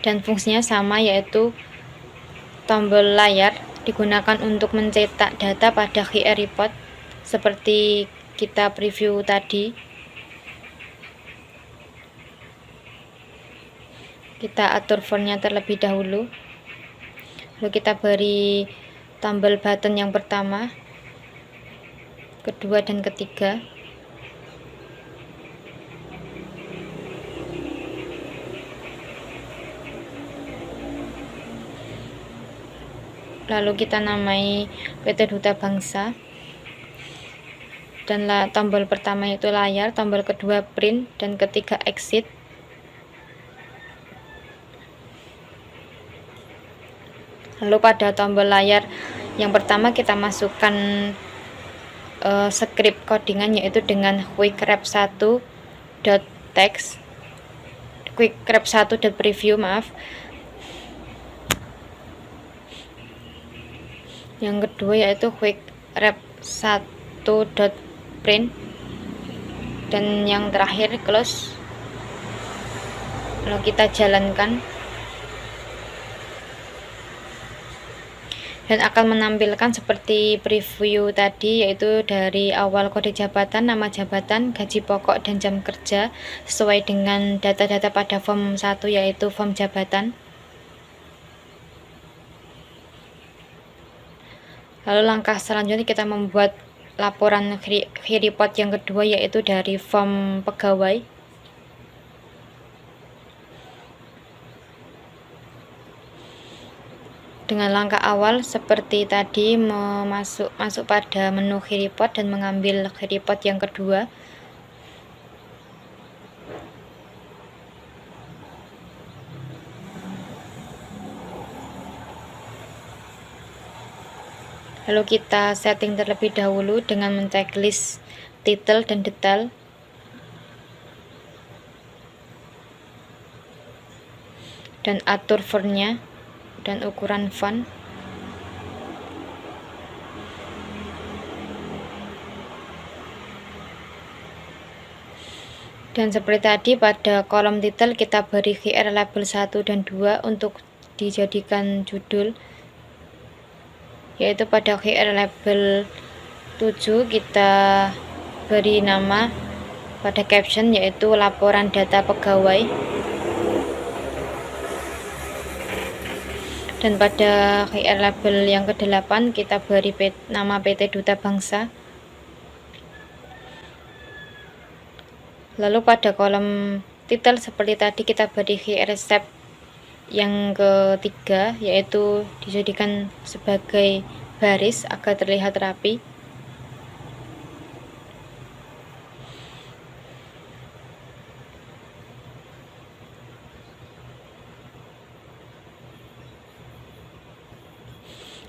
dan fungsinya sama yaitu tombol layar digunakan untuk mencetak data pada QR report seperti kita preview tadi. Kita atur fontnya terlebih dahulu, lalu kita beri tombol button yang pertama, kedua, dan ketiga. Lalu kita namai PT Duta Bangsa, dan tombol pertama itu layar, tombol kedua print, dan ketiga exit. Lalu pada tombol layar yang pertama kita masukkan script codingan yaitu dengan quick-wrap1.text, quick-wrap1.preview, maaf. Yang kedua yaitu quick-wrap1.print, dan yang terakhir close. Lalu kita jalankan dan akan menampilkan seperti preview tadi, yaitu dari awal kode jabatan, nama jabatan, gaji pokok, dan jam kerja sesuai dengan data-data pada form 1 yaitu form jabatan. Lalu langkah selanjutnya kita membuat laporan key report yang kedua, yaitu dari form pegawai. Dengan langkah awal seperti tadi, masuk pada menu key report dan mengambil key report yang kedua. Lalu kita setting terlebih dahulu dengan men-checklist title dan detail. Dan atur fontnya dan ukuran font. Dan seperti tadi, pada kolom title kita beri QR label 1 dan 2 untuk dijadikan judul, yaitu pada QR label 7 kita beri nama pada caption, yaitu laporan data pegawai. Dan pada QR label yang ke-8 kita beri nama PT Duta Bangsa. Lalu pada kolom title seperti tadi kita beri QR resep yang ketiga, yaitu dijadikan sebagai baris agar terlihat rapi.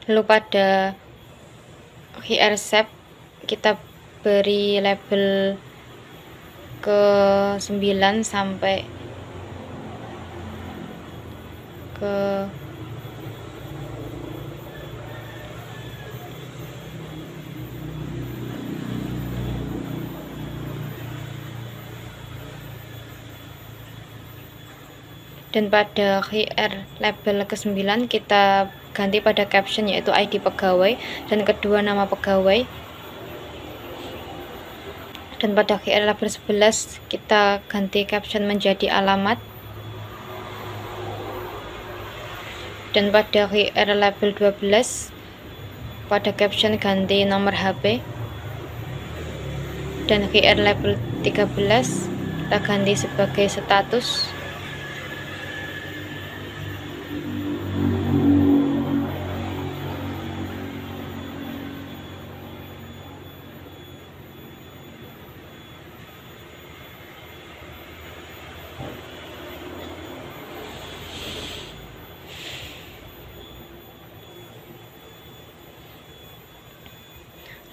Lalu pada QR resep kita beri label ke 9 sampai ke dan pada QR label ke-9 kita ganti pada caption, yaitu ID pegawai dan kedua nama pegawai. Dan pada QR label 11 kita ganti caption menjadi alamat. Dan pada QR label 12 pada caption ganti nomor HP. Dan QR label 13 kita ganti sebagai status.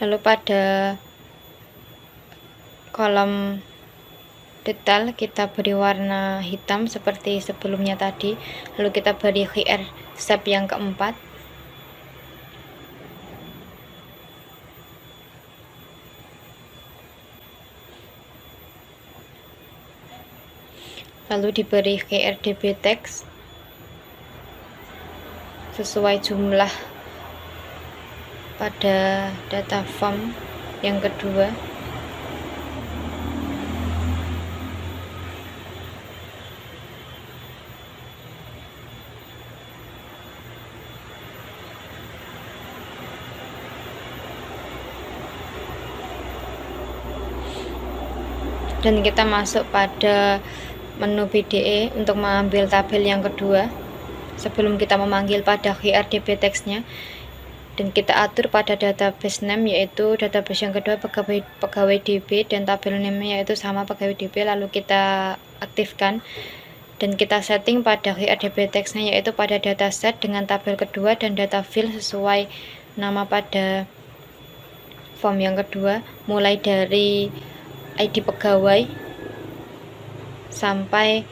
Lalu pada kolom detail kita beri warna hitam seperti sebelumnya tadi. Lalu kita beri QR step yang keempat. Lalu diberi QR DB text sesuai jumlah pada data form yang kedua. Dan kita masuk pada menu BDE untuk mengambil tabel yang kedua sebelum kita memanggil pada QRDB text-nya. Dan kita atur pada database name, yaitu database yang kedua pegawai DB, dan tabel name yaitu sama pegawai DB. Lalu kita aktifkan dan kita setting pada QRDB text-nya, yaitu pada dataset dengan tabel kedua dan data field sesuai nama pada form yang kedua, mulai dari ID pegawai sampai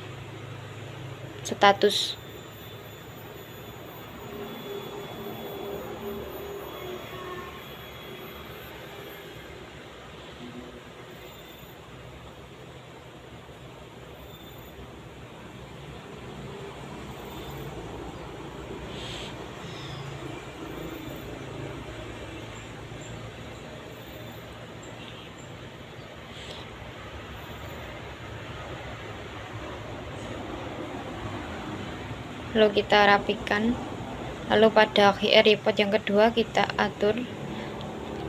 status. Lalu kita rapikan. Lalu pada QR report yang kedua kita atur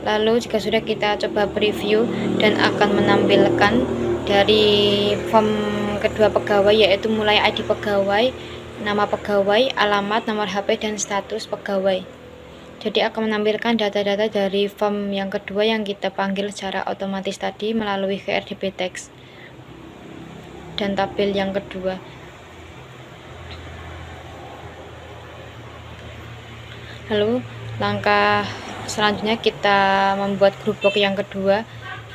Lalu jika sudah, kita coba preview dan akan menampilkan dari form kedua pegawai, yaitu mulai ID pegawai, nama pegawai, alamat, nomor HP, dan status pegawai. Jadi akan menampilkan data-data dari form yang kedua yang kita panggil secara otomatis tadi melalui QRDB text dan tabel yang kedua. Lalu langkah selanjutnya kita membuat grup box yang kedua.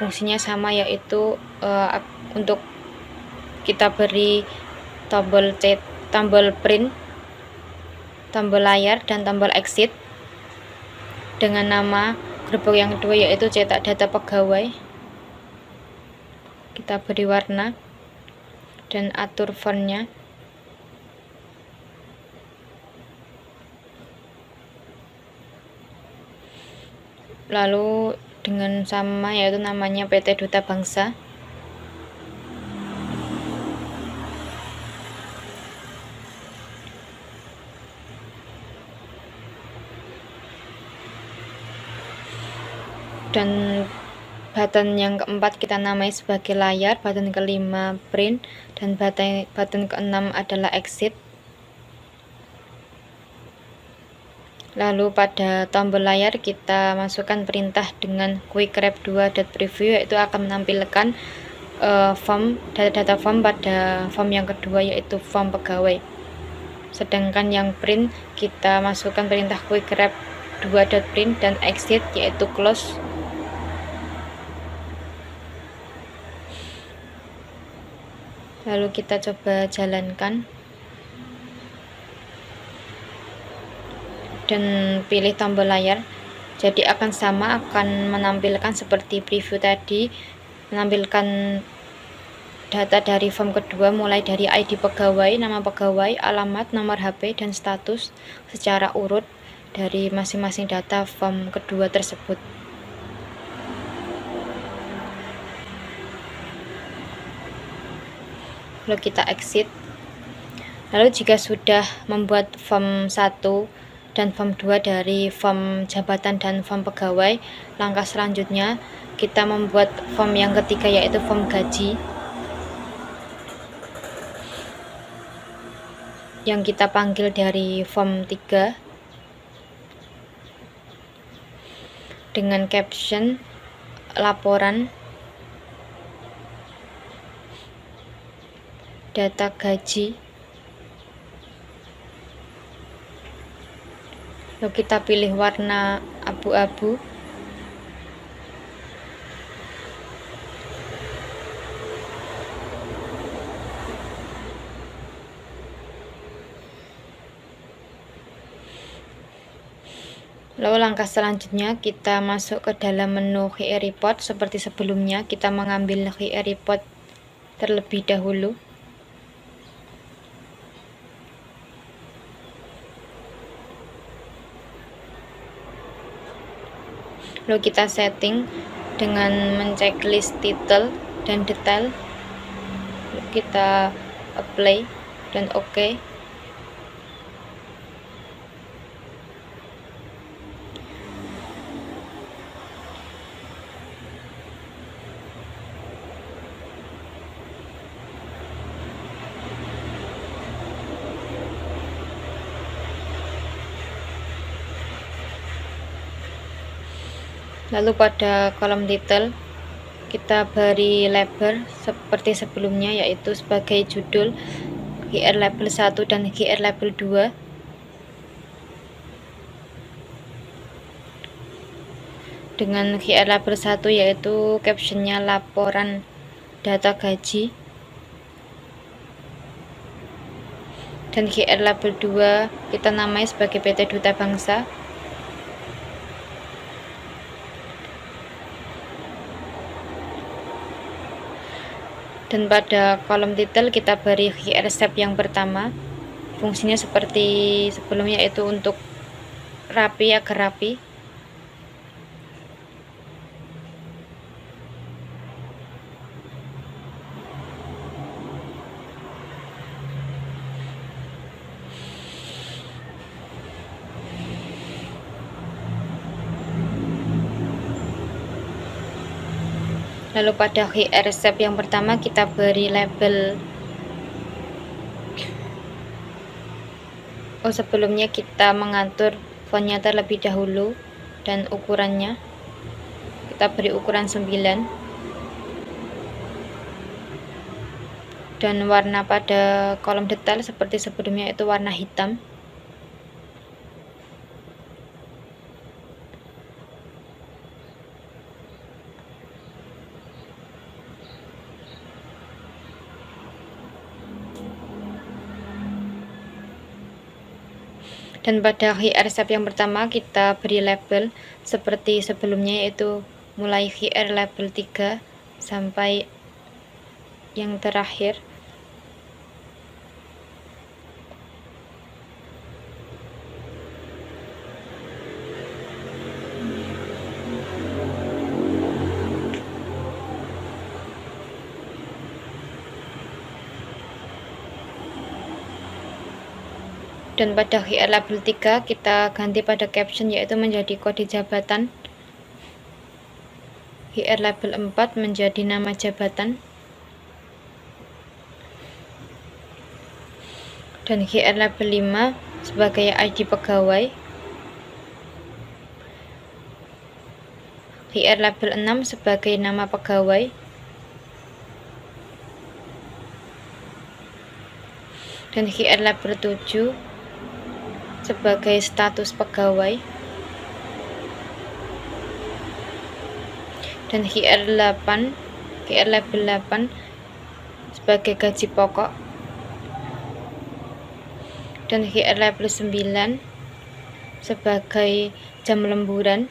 Fungsinya sama, yaitu untuk kita beri tombol print, tombol layar, dan tombol exit dengan nama grup box yang kedua, yaitu cetak data pegawai. Kita beri warna dan atur fontnya. Lalu dengan sama, yaitu namanya PT Duta Bangsa. Dan button yang keempat kita namai sebagai layar, button kelima print, dan button keenam adalah exit. Lalu pada tombol layar kita masukkan perintah dengan quick wrap 2.preview, yaitu akan menampilkan data form pada form yang kedua, yaitu form pegawai. Sedangkan yang print kita masukkan perintah quick wrap 2.print dan exit, yaitu close. Lalu kita coba jalankan dan pilih tombol layar. Jadi akan sama, akan menampilkan seperti preview tadi, menampilkan data dari form kedua mulai dari ID pegawai, nama pegawai, alamat, nomor HP, dan status secara urut dari masing-masing data form kedua tersebut. Lalu kita exit. Lalu jika sudah membuat form 1 dan form 2 dari form jabatan dan form pegawai, langkah selanjutnya kita membuat form yang ketiga, yaitu form gaji, yang kita panggil dari form 3 dengan caption laporan data gaji. Lalu kita pilih warna abu-abu. Lalu langkah selanjutnya kita masuk ke dalam menu QR Report. Seperti sebelumnya, kita mengambil QR Report terlebih dahulu. Lalu kita setting dengan menceklis title dan detail. Lalu kita apply dan OK. Lalu pada kolom title kita beri label seperti sebelumnya, yaitu sebagai judul QR label 1 dan QR label 2. Dengan QR label 1 yaitu captionnya laporan data gaji, dan QR label 2 kita namai sebagai PT Duta Bangsa. Dan pada kolom title kita beri QR shape yang pertama. Fungsinya seperti sebelumnya, yaitu untuk rapi, agar rapi. Lalu pada QR step yang pertama kita beri label. Sebelumnya kita mengatur fontnya terlebih dahulu dan ukurannya. Kita beri ukuran 9. Dan warna pada kolom detail seperti sebelumnya itu warna hitam. Dan pada QR step yang pertama kita beri label seperti sebelumnya, yaitu mulai QR label 3 sampai yang terakhir. Dan pada QR label 3 kita ganti pada caption, yaitu menjadi kode jabatan. QR label 4 menjadi nama jabatan. Dan QR label 5 sebagai ID pegawai. QR label 6 sebagai nama pegawai. Dan QR label 7 sebagai status pegawai. Dan QR label 8 sebagai gaji pokok. Dan QR label 9 sebagai jam lemburan.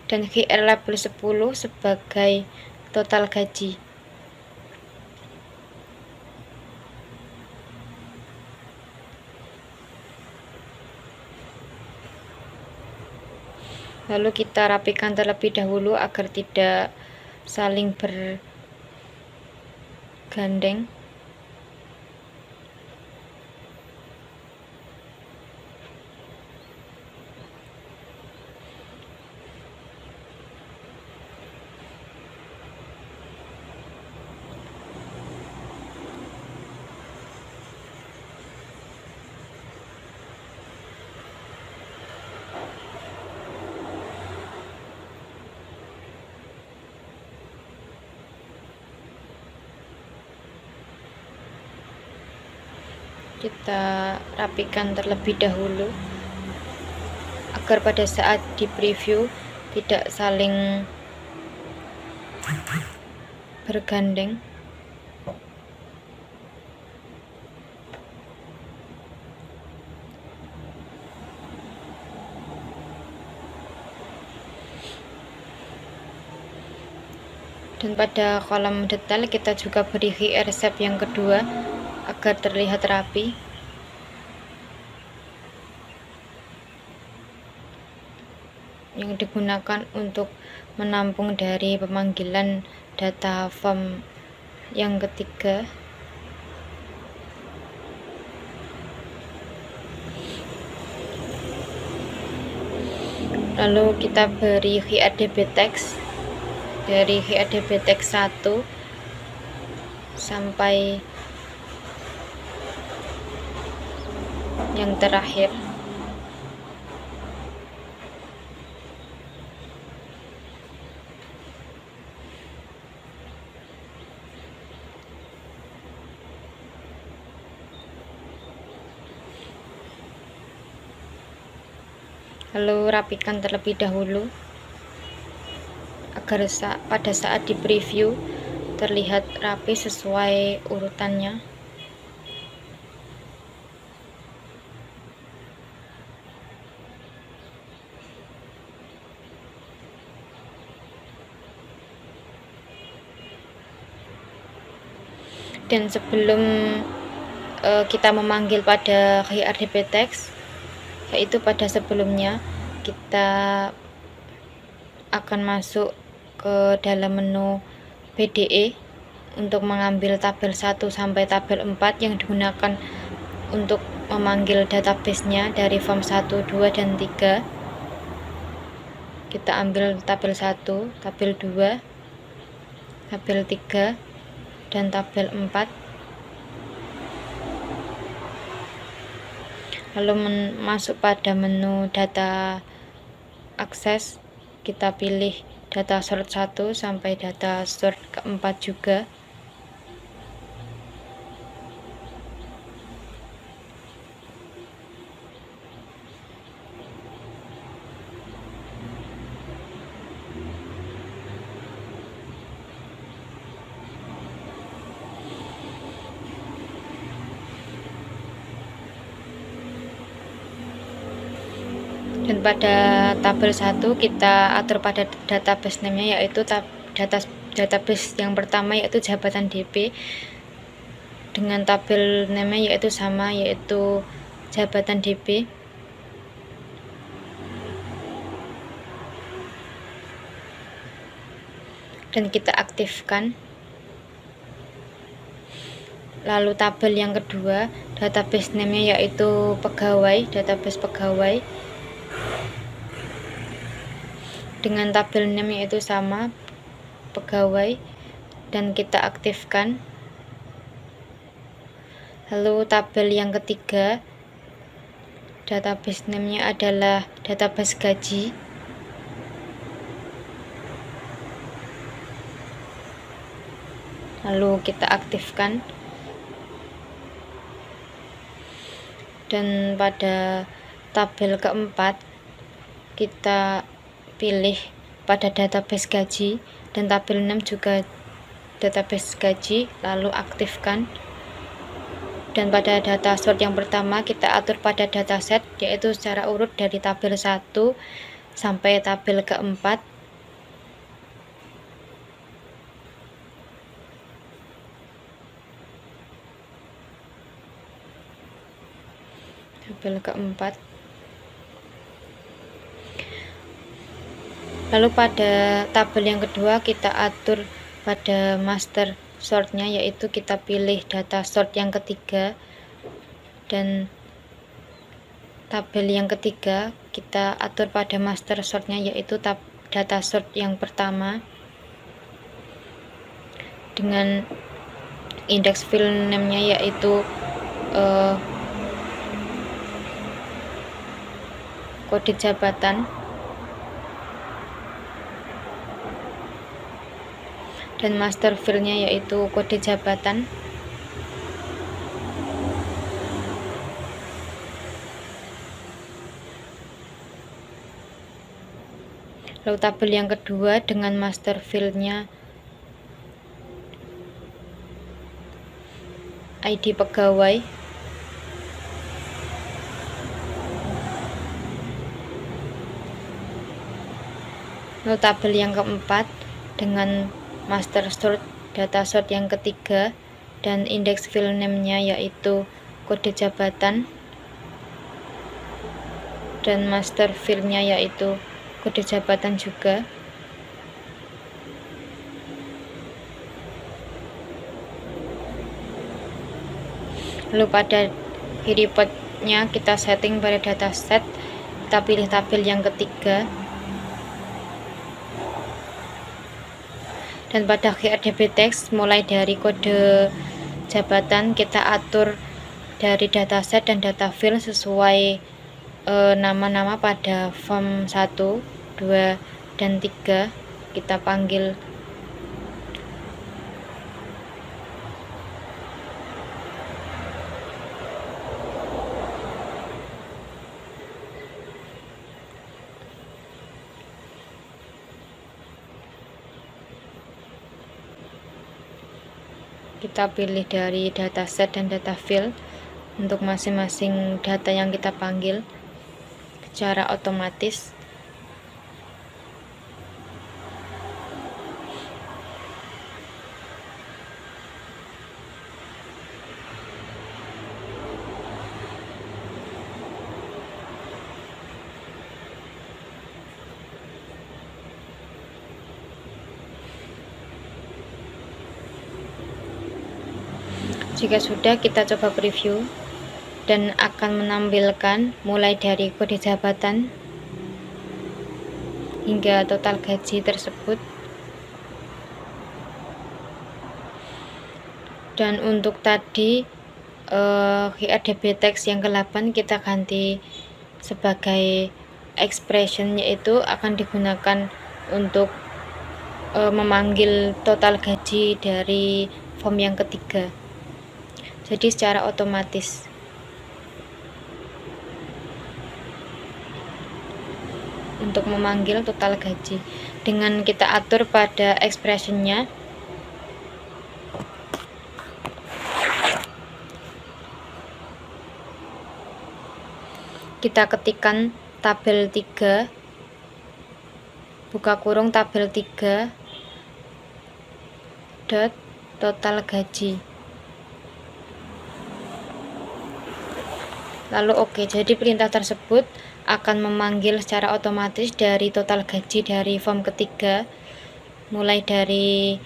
Dan QR label 10 sebagai total gaji. Lalu kita rapikan terlebih dahulu agar tidak saling bergandeng. Kita rapikan terlebih dahulu agar pada saat di preview tidak saling bergandeng. Dan pada kolom detail kita juga beri QR step yang kedua agar terlihat rapi. Yang digunakan untuk menampung dari pemanggilan data form yang ketiga. Lalu kita beri HRDB text dari HRDB text 1 sampai yang terakhir. Lalu rapikan terlebih dahulu agar pada saat di preview terlihat rapi sesuai urutannya. Dan sebelum kita memanggil pada HRDB text, yaitu pada sebelumnya kita akan masuk ke dalam menu PDE untuk mengambil tabel 1 sampai tabel 4 yang digunakan untuk memanggil database-nya dari form 1, 2, dan 3. Kita ambil tabel 1, tabel 2, tabel 3, dan tabel 4. Lalu masuk pada menu data akses, kita pilih data sort 1 sampai data sort keempat juga. Dan pada tabel 1 kita atur pada database name-nya, yaitu database yang pertama yaitu jabatan DP, dengan tabel name-nya yaitu sama, yaitu jabatan DP. Dan kita aktifkan. Lalu tabel yang kedua, database name-nya yaitu pegawai, database pegawai, dengan tabel name yaitu sama, pegawai, dan kita aktifkan. Lalu tabel yang ketiga, database name-nya adalah database gaji, lalu kita aktifkan. Dan pada tabel keempat kita pilih pada database gaji, dan tabel 6 juga database gaji, lalu aktifkan. Dan pada data sort yang pertama kita atur pada dataset, yaitu secara urut dari tabel 1 sampai tabel keempat. Tabel keempat. Lalu pada tabel yang kedua kita atur pada master sortnya, yaitu kita pilih data sort yang ketiga, dan tabel yang ketiga kita atur pada master sortnya, yaitu data sort yang pertama, dengan indeks file name-nya yaitu kode jabatan, dan master file-nya yaitu kode jabatan. Lalu tabel yang kedua dengan master file-nya ID pegawai, lalu tabel yang keempat dengan master sort data sort yang ketiga, dan indeks file name-nya yaitu kode jabatan, dan master file-nya yaitu kode jabatan juga. Lalu pada report-nya kita setting pada dataset, kita pilih tabel yang ketiga. Dan pada HRDB text, mulai dari kode jabatan kita atur dari dataset dan data file sesuai nama-nama pada form 1, 2, dan 3 kita panggil. Kita pilih dari dataset dan data file untuk masing-masing data yang kita panggil secara otomatis. Jika sudah, kita coba preview dan akan menampilkan mulai dari kode jabatan hingga total gaji tersebut. Dan untuk tadi QRDB text yang ke-8 kita ganti sebagai expression, yaitu akan digunakan untuk memanggil total gaji dari form yang ketiga. Jadi secara otomatis untuk memanggil total gaji dengan kita atur pada expressionnya. Kita ketikkan tabel 3 buka kurung tabel 3 dot total gaji, lalu oke. Jadi perintah tersebut akan memanggil secara otomatis dari total gaji dari form ketiga, mulai dari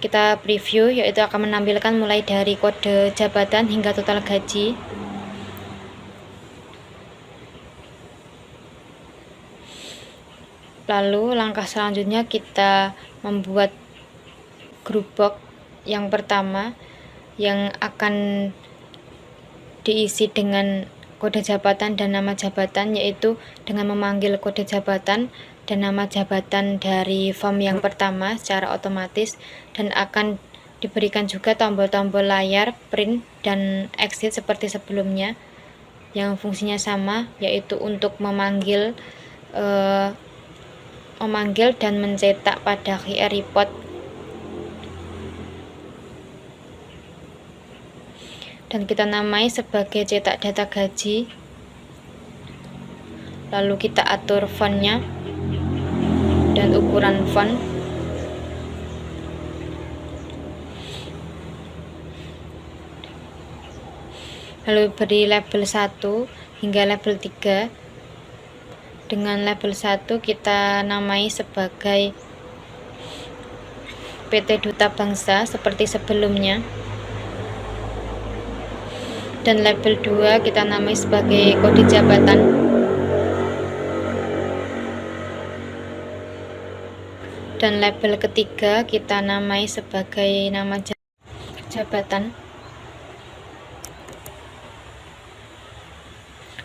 kita preview, yaitu akan menampilkan mulai dari kode jabatan hingga total gaji. Lalu langkah selanjutnya kita membuat group box yang pertama yang akan diisi dengan kode jabatan dan nama jabatan, yaitu dengan memanggil kode jabatan dan nama jabatan dari form yang pertama secara otomatis, dan akan diberikan juga tombol-tombol layar, print, dan exit seperti sebelumnya yang fungsinya sama, yaitu untuk memanggil dan mencetak pada QR report. Dan kita namai sebagai cetak data gaji. Lalu kita atur fontnya dan ukuran font. Lalu beri label 1 hingga label 3. Dengan label 1 kita namai sebagai PT Duta Bangsa seperti sebelumnya. Dan label 2 kita namai sebagai kode jabatan. Dan label ketiga kita namai sebagai nama jabatan.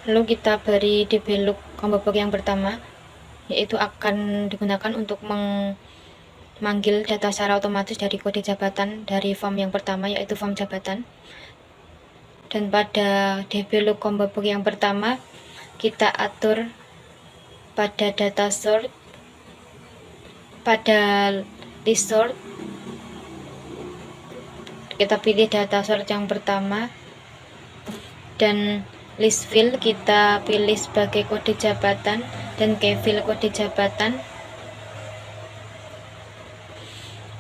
Lalu kita beri dblock combo box yang pertama, yaitu akan digunakan untuk memanggil data secara otomatis dari kode jabatan dari form yang pertama, yaitu form jabatan. Dan pada dblock combo box yang pertama kita atur pada data sort, pada list sort kita pilih data sort yang pertama, dan list field kita pilih sebagai kode jabatan dan keyfield kode jabatan.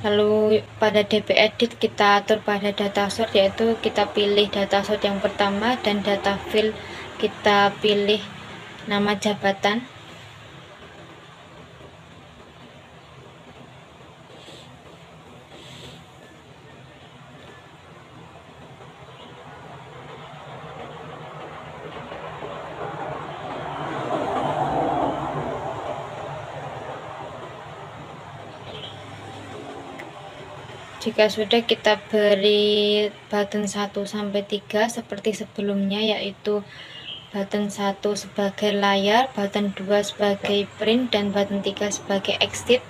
Lalu pada db edit kita atur pada data sort, yaitu kita pilih data sort yang pertama, dan data field kita pilih nama jabatan. Jika sudah, kita beri button 1 sampai 3 seperti sebelumnya, yaitu button 1 sebagai layar, button 2 sebagai print, dan button 3 sebagai exit.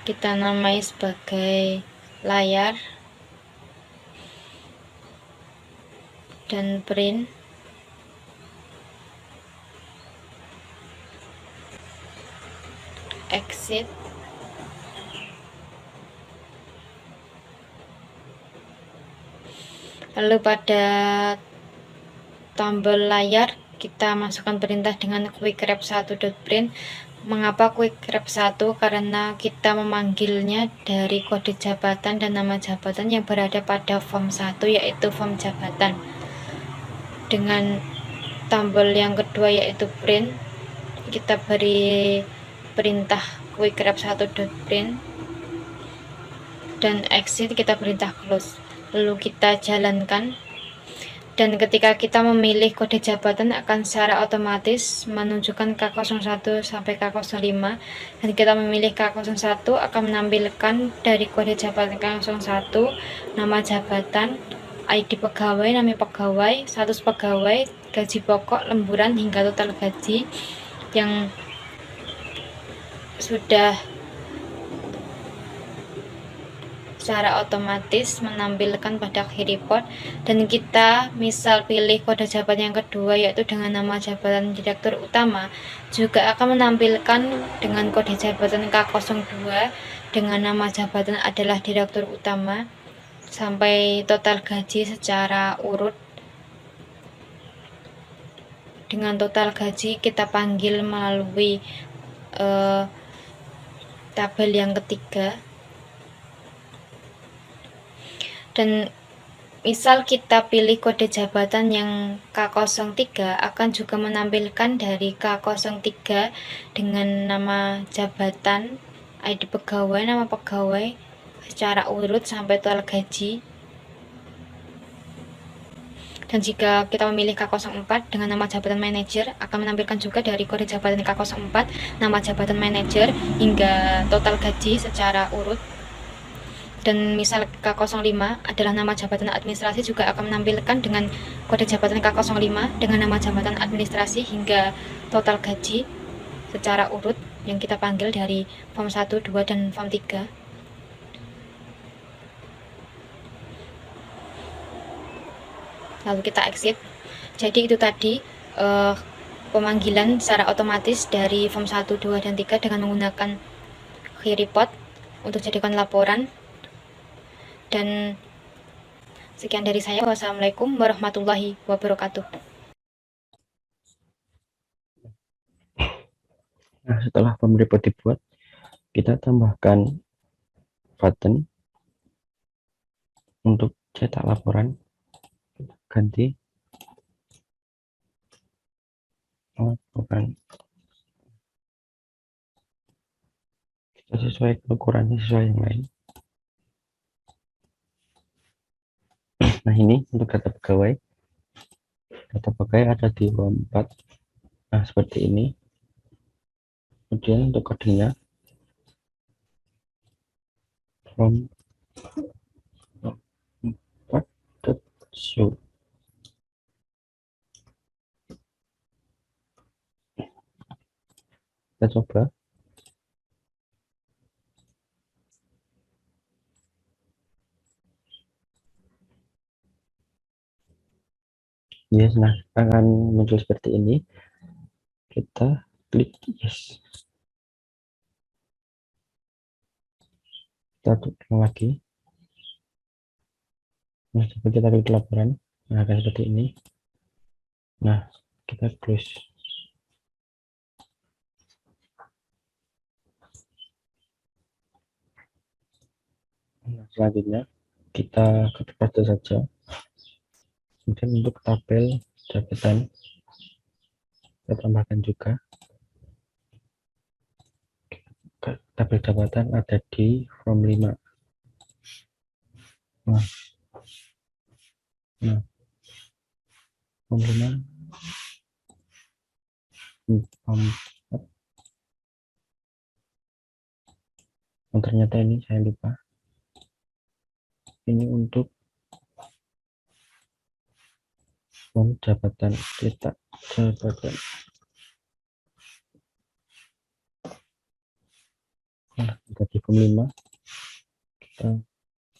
Kita namai sebagai layar dan print. Exit. Lalu pada tombol layar kita masukkan perintah dengan quick wrap 1.print. Mengapa quick wrap 1? Karena kita memanggilnya dari kode jabatan dan nama jabatan yang berada pada form 1, yaitu form jabatan. Dengan tombol yang kedua yaitu print, kita beri perintah quick wrap 1.print, dan exit kita perintah close. Lalu kita jalankan, Dan ketika kita memilih kode jabatan akan secara otomatis menunjukkan K01 sampai K05, dan kita memilih K01 akan menampilkan dari kode jabatan K01 nama jabatan, ID pegawai, nama pegawai, status pegawai, gaji pokok, lemburan hingga total gaji yang sudah secara otomatis menampilkan pada akhir report. Dan kita misal pilih kode jabatan yang kedua yaitu dengan nama jabatan direktur utama, juga akan menampilkan dengan kode jabatan K02 dengan nama jabatan adalah direktur utama sampai total gaji secara urut. Dengan total gaji kita panggil melalui tabel yang ketiga. Dan misal kita pilih kode jabatan yang K03 akan juga menampilkan dari K03 dengan nama jabatan, ID pegawai, nama pegawai secara urut sampai total gaji. Dan jika kita memilih K04 dengan nama jabatan manajer akan menampilkan juga dari kode jabatan K04 nama jabatan manajer hingga total gaji secara urut. Dan misal K05 adalah nama jabatan administrasi juga akan menampilkan dengan kode jabatan K05 dengan nama jabatan administrasi hingga total gaji secara urut yang kita panggil dari form 1, 2, dan form 3. Lalu kita exit. Jadi itu tadi pemanggilan secara otomatis dari form 1, 2, dan 3 dengan menggunakan key report untuk jadikan laporan. Dan sekian dari saya. Wassalamualaikum warahmatullahi wabarakatuh. Nah, setelah form report dibuat, kita tambahkan button untuk cetak laporan. Ganti laporan. Kita sesuaikan ukurannya sesuai yang lain. Nah, ini untuk data pegawai. Data pegawai ada di row 4. Nah, seperti ini. Kemudian untuk kodenya from 4.show. Kita coba. Yes, nah akan muncul seperti ini. Kita klik yes. Kita ulang lagi. Nah, coba kita klik laporan. Nah, akan seperti ini. Nah, kita close. Nah, selanjutnya kita ketik saja. Kemudian untuk tabel jabatan kita tambahkan juga. Tabel jabatan ada di form 5. Nah, form 5 form 4. Oh, ternyata ini saya lupa. Ini untuk form jabatan, cetak jabatan. Nah, kita di form 5 kita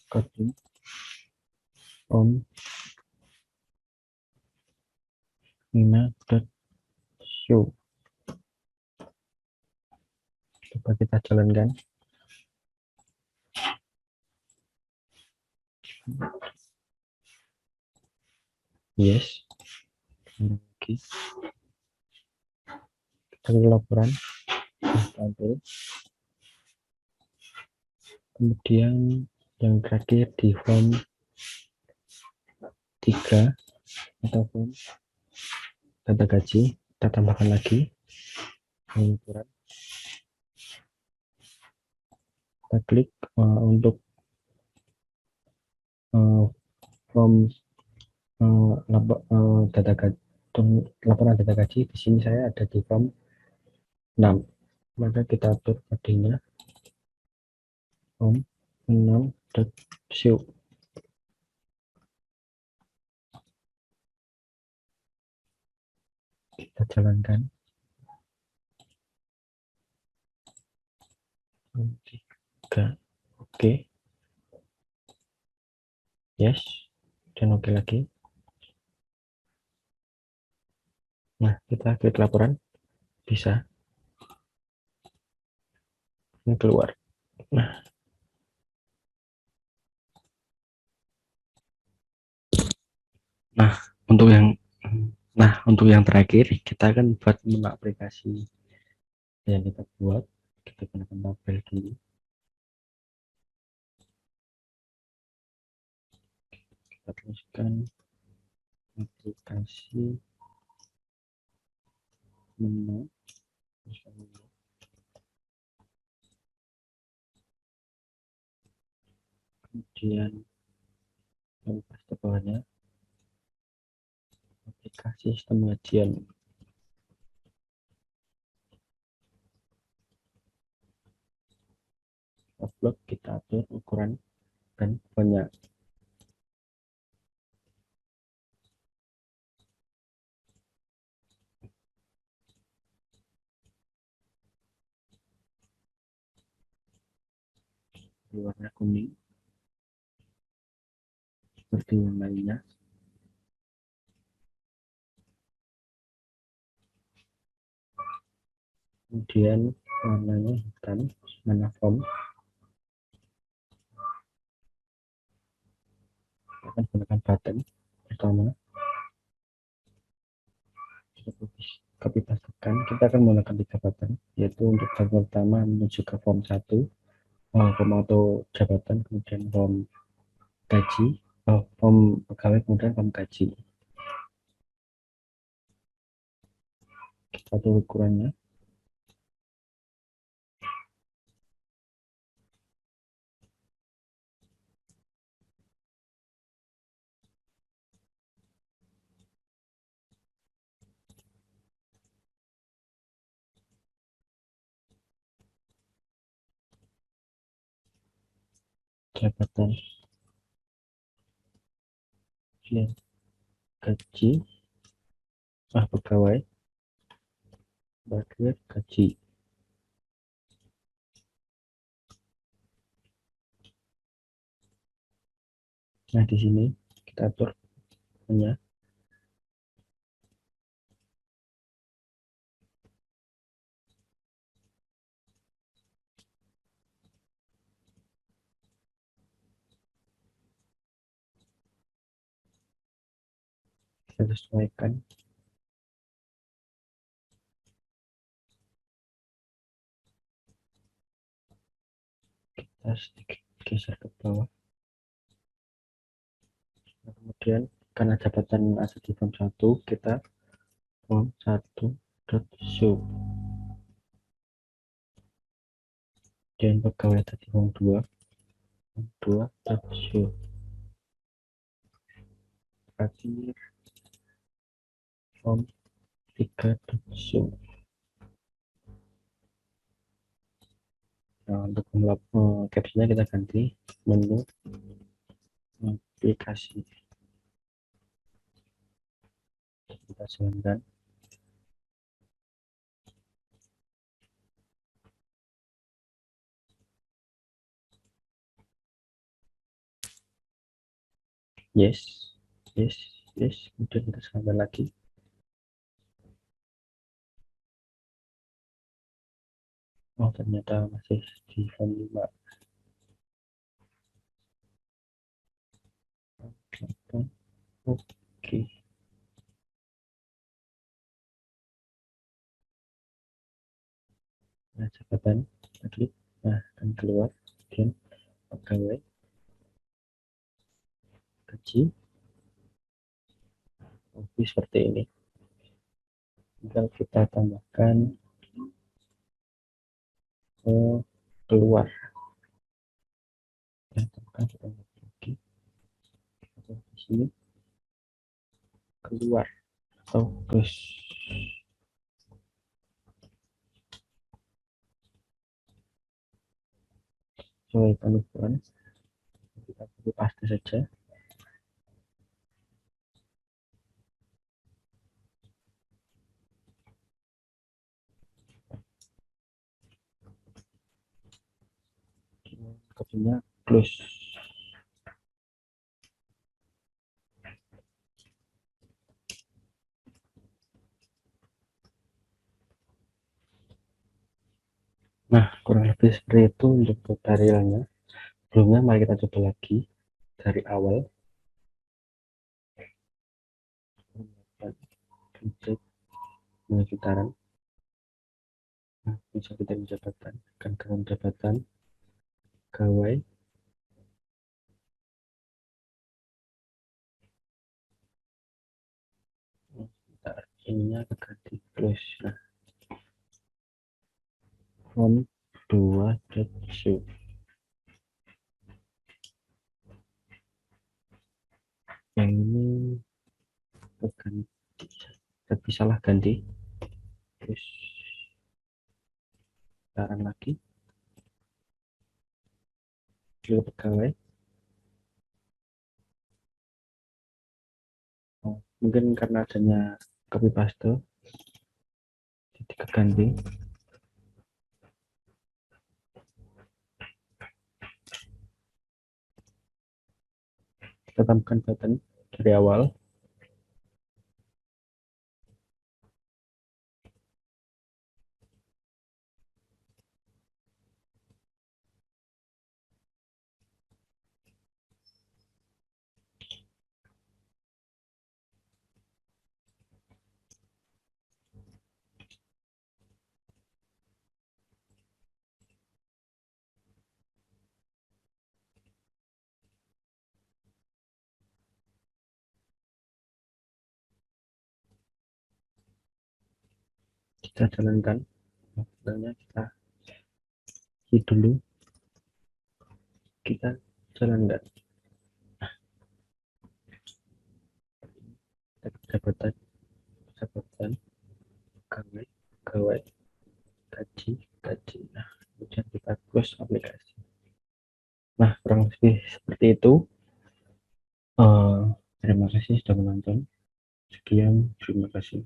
copy form 5.show. Coba kita jalankan. Yes. Oke. Kita ke laporan. Kemudian yang terakhir di form 3 ataupun data gaji kita tambahkan lagi pengukuran. Kita klik untuk form laporan data gaji. Di sini saya ada di form 6, maka kita atur kodenya form 6.show. Kita jalankan. Oke, yes, dan oke lagi. Nah, kita klik laporan, bisa ini keluar. Nah, nah untuk yang untuk yang terakhir, kita akan buat menu aplikasi yang kita buat. Kita gunakan tabel dulu. Kita tuliskan aplikasi menu, kemudian paste bawahnya aplikasi sistem gajian. Upload, kita atur ukuran dan fontnya. Warna kuning seperti yang lainnya. Kemudian warnanya hitam, mana form. Akan gunakan button pertama. Copy pastekan. Kita akan menggunakan 3 button, yaitu untuk button pertama menuju ke form 1, form auto jabatan, kemudian form gaji, form pegawai, kemudian form gaji. Kita atur ukurannya. Jabatan, gaji, pegawai, bagian gaji. Nah, di sini kita atur punya. Kita sesuaikan. Kita sedikit geser ke bawah. Nah, kemudian karena jabatan ada di form 1, kita form 1.show. Dan pegawai ada di form 2.show. Terakhir form 3.show. Nah, untuk captionnya kita ganti menu aplikasi. Kita jalankan. Yes, yes, yes. Kemudian kita jalankan lagi. Oh, ternyata masih di form 5. Oke. Nah, jabatan tadi, nah, akan keluar. Kemudian pegawai, gaji, seperti ini. Tinggal kita tambahkan keluar. Kita tambahkan lagi di sini. keluar atau close. Sesuaikan ukuran, kita copy paste saja. Copy-nya close. Nah, kurang lebih seperti itu untuk tutorialnya. Sebelumnya mari kita coba lagi dari awal. Pencet pemutaran. Nah, bisa kita jabatan, kan jabatan, gawai, ininya ganti close. Nah, font 2.show. Yang ini ganti, tapi salah ganti. Terus sekarang lagi ke pegawai. Oh, mungkin karena adanya copy paste jadi keganti. Kita tambahkan button dari awal. Kita jalankan. Sebenarnya kita hit dulu, kita jalankan. Jabatan, jabatan, gawai, gawai, gaji, gaji. Nah, kemudian kita close aplikasi. Nah, kurang lebih seperti itu. Terima kasih sudah menonton. Sekian, terima kasih.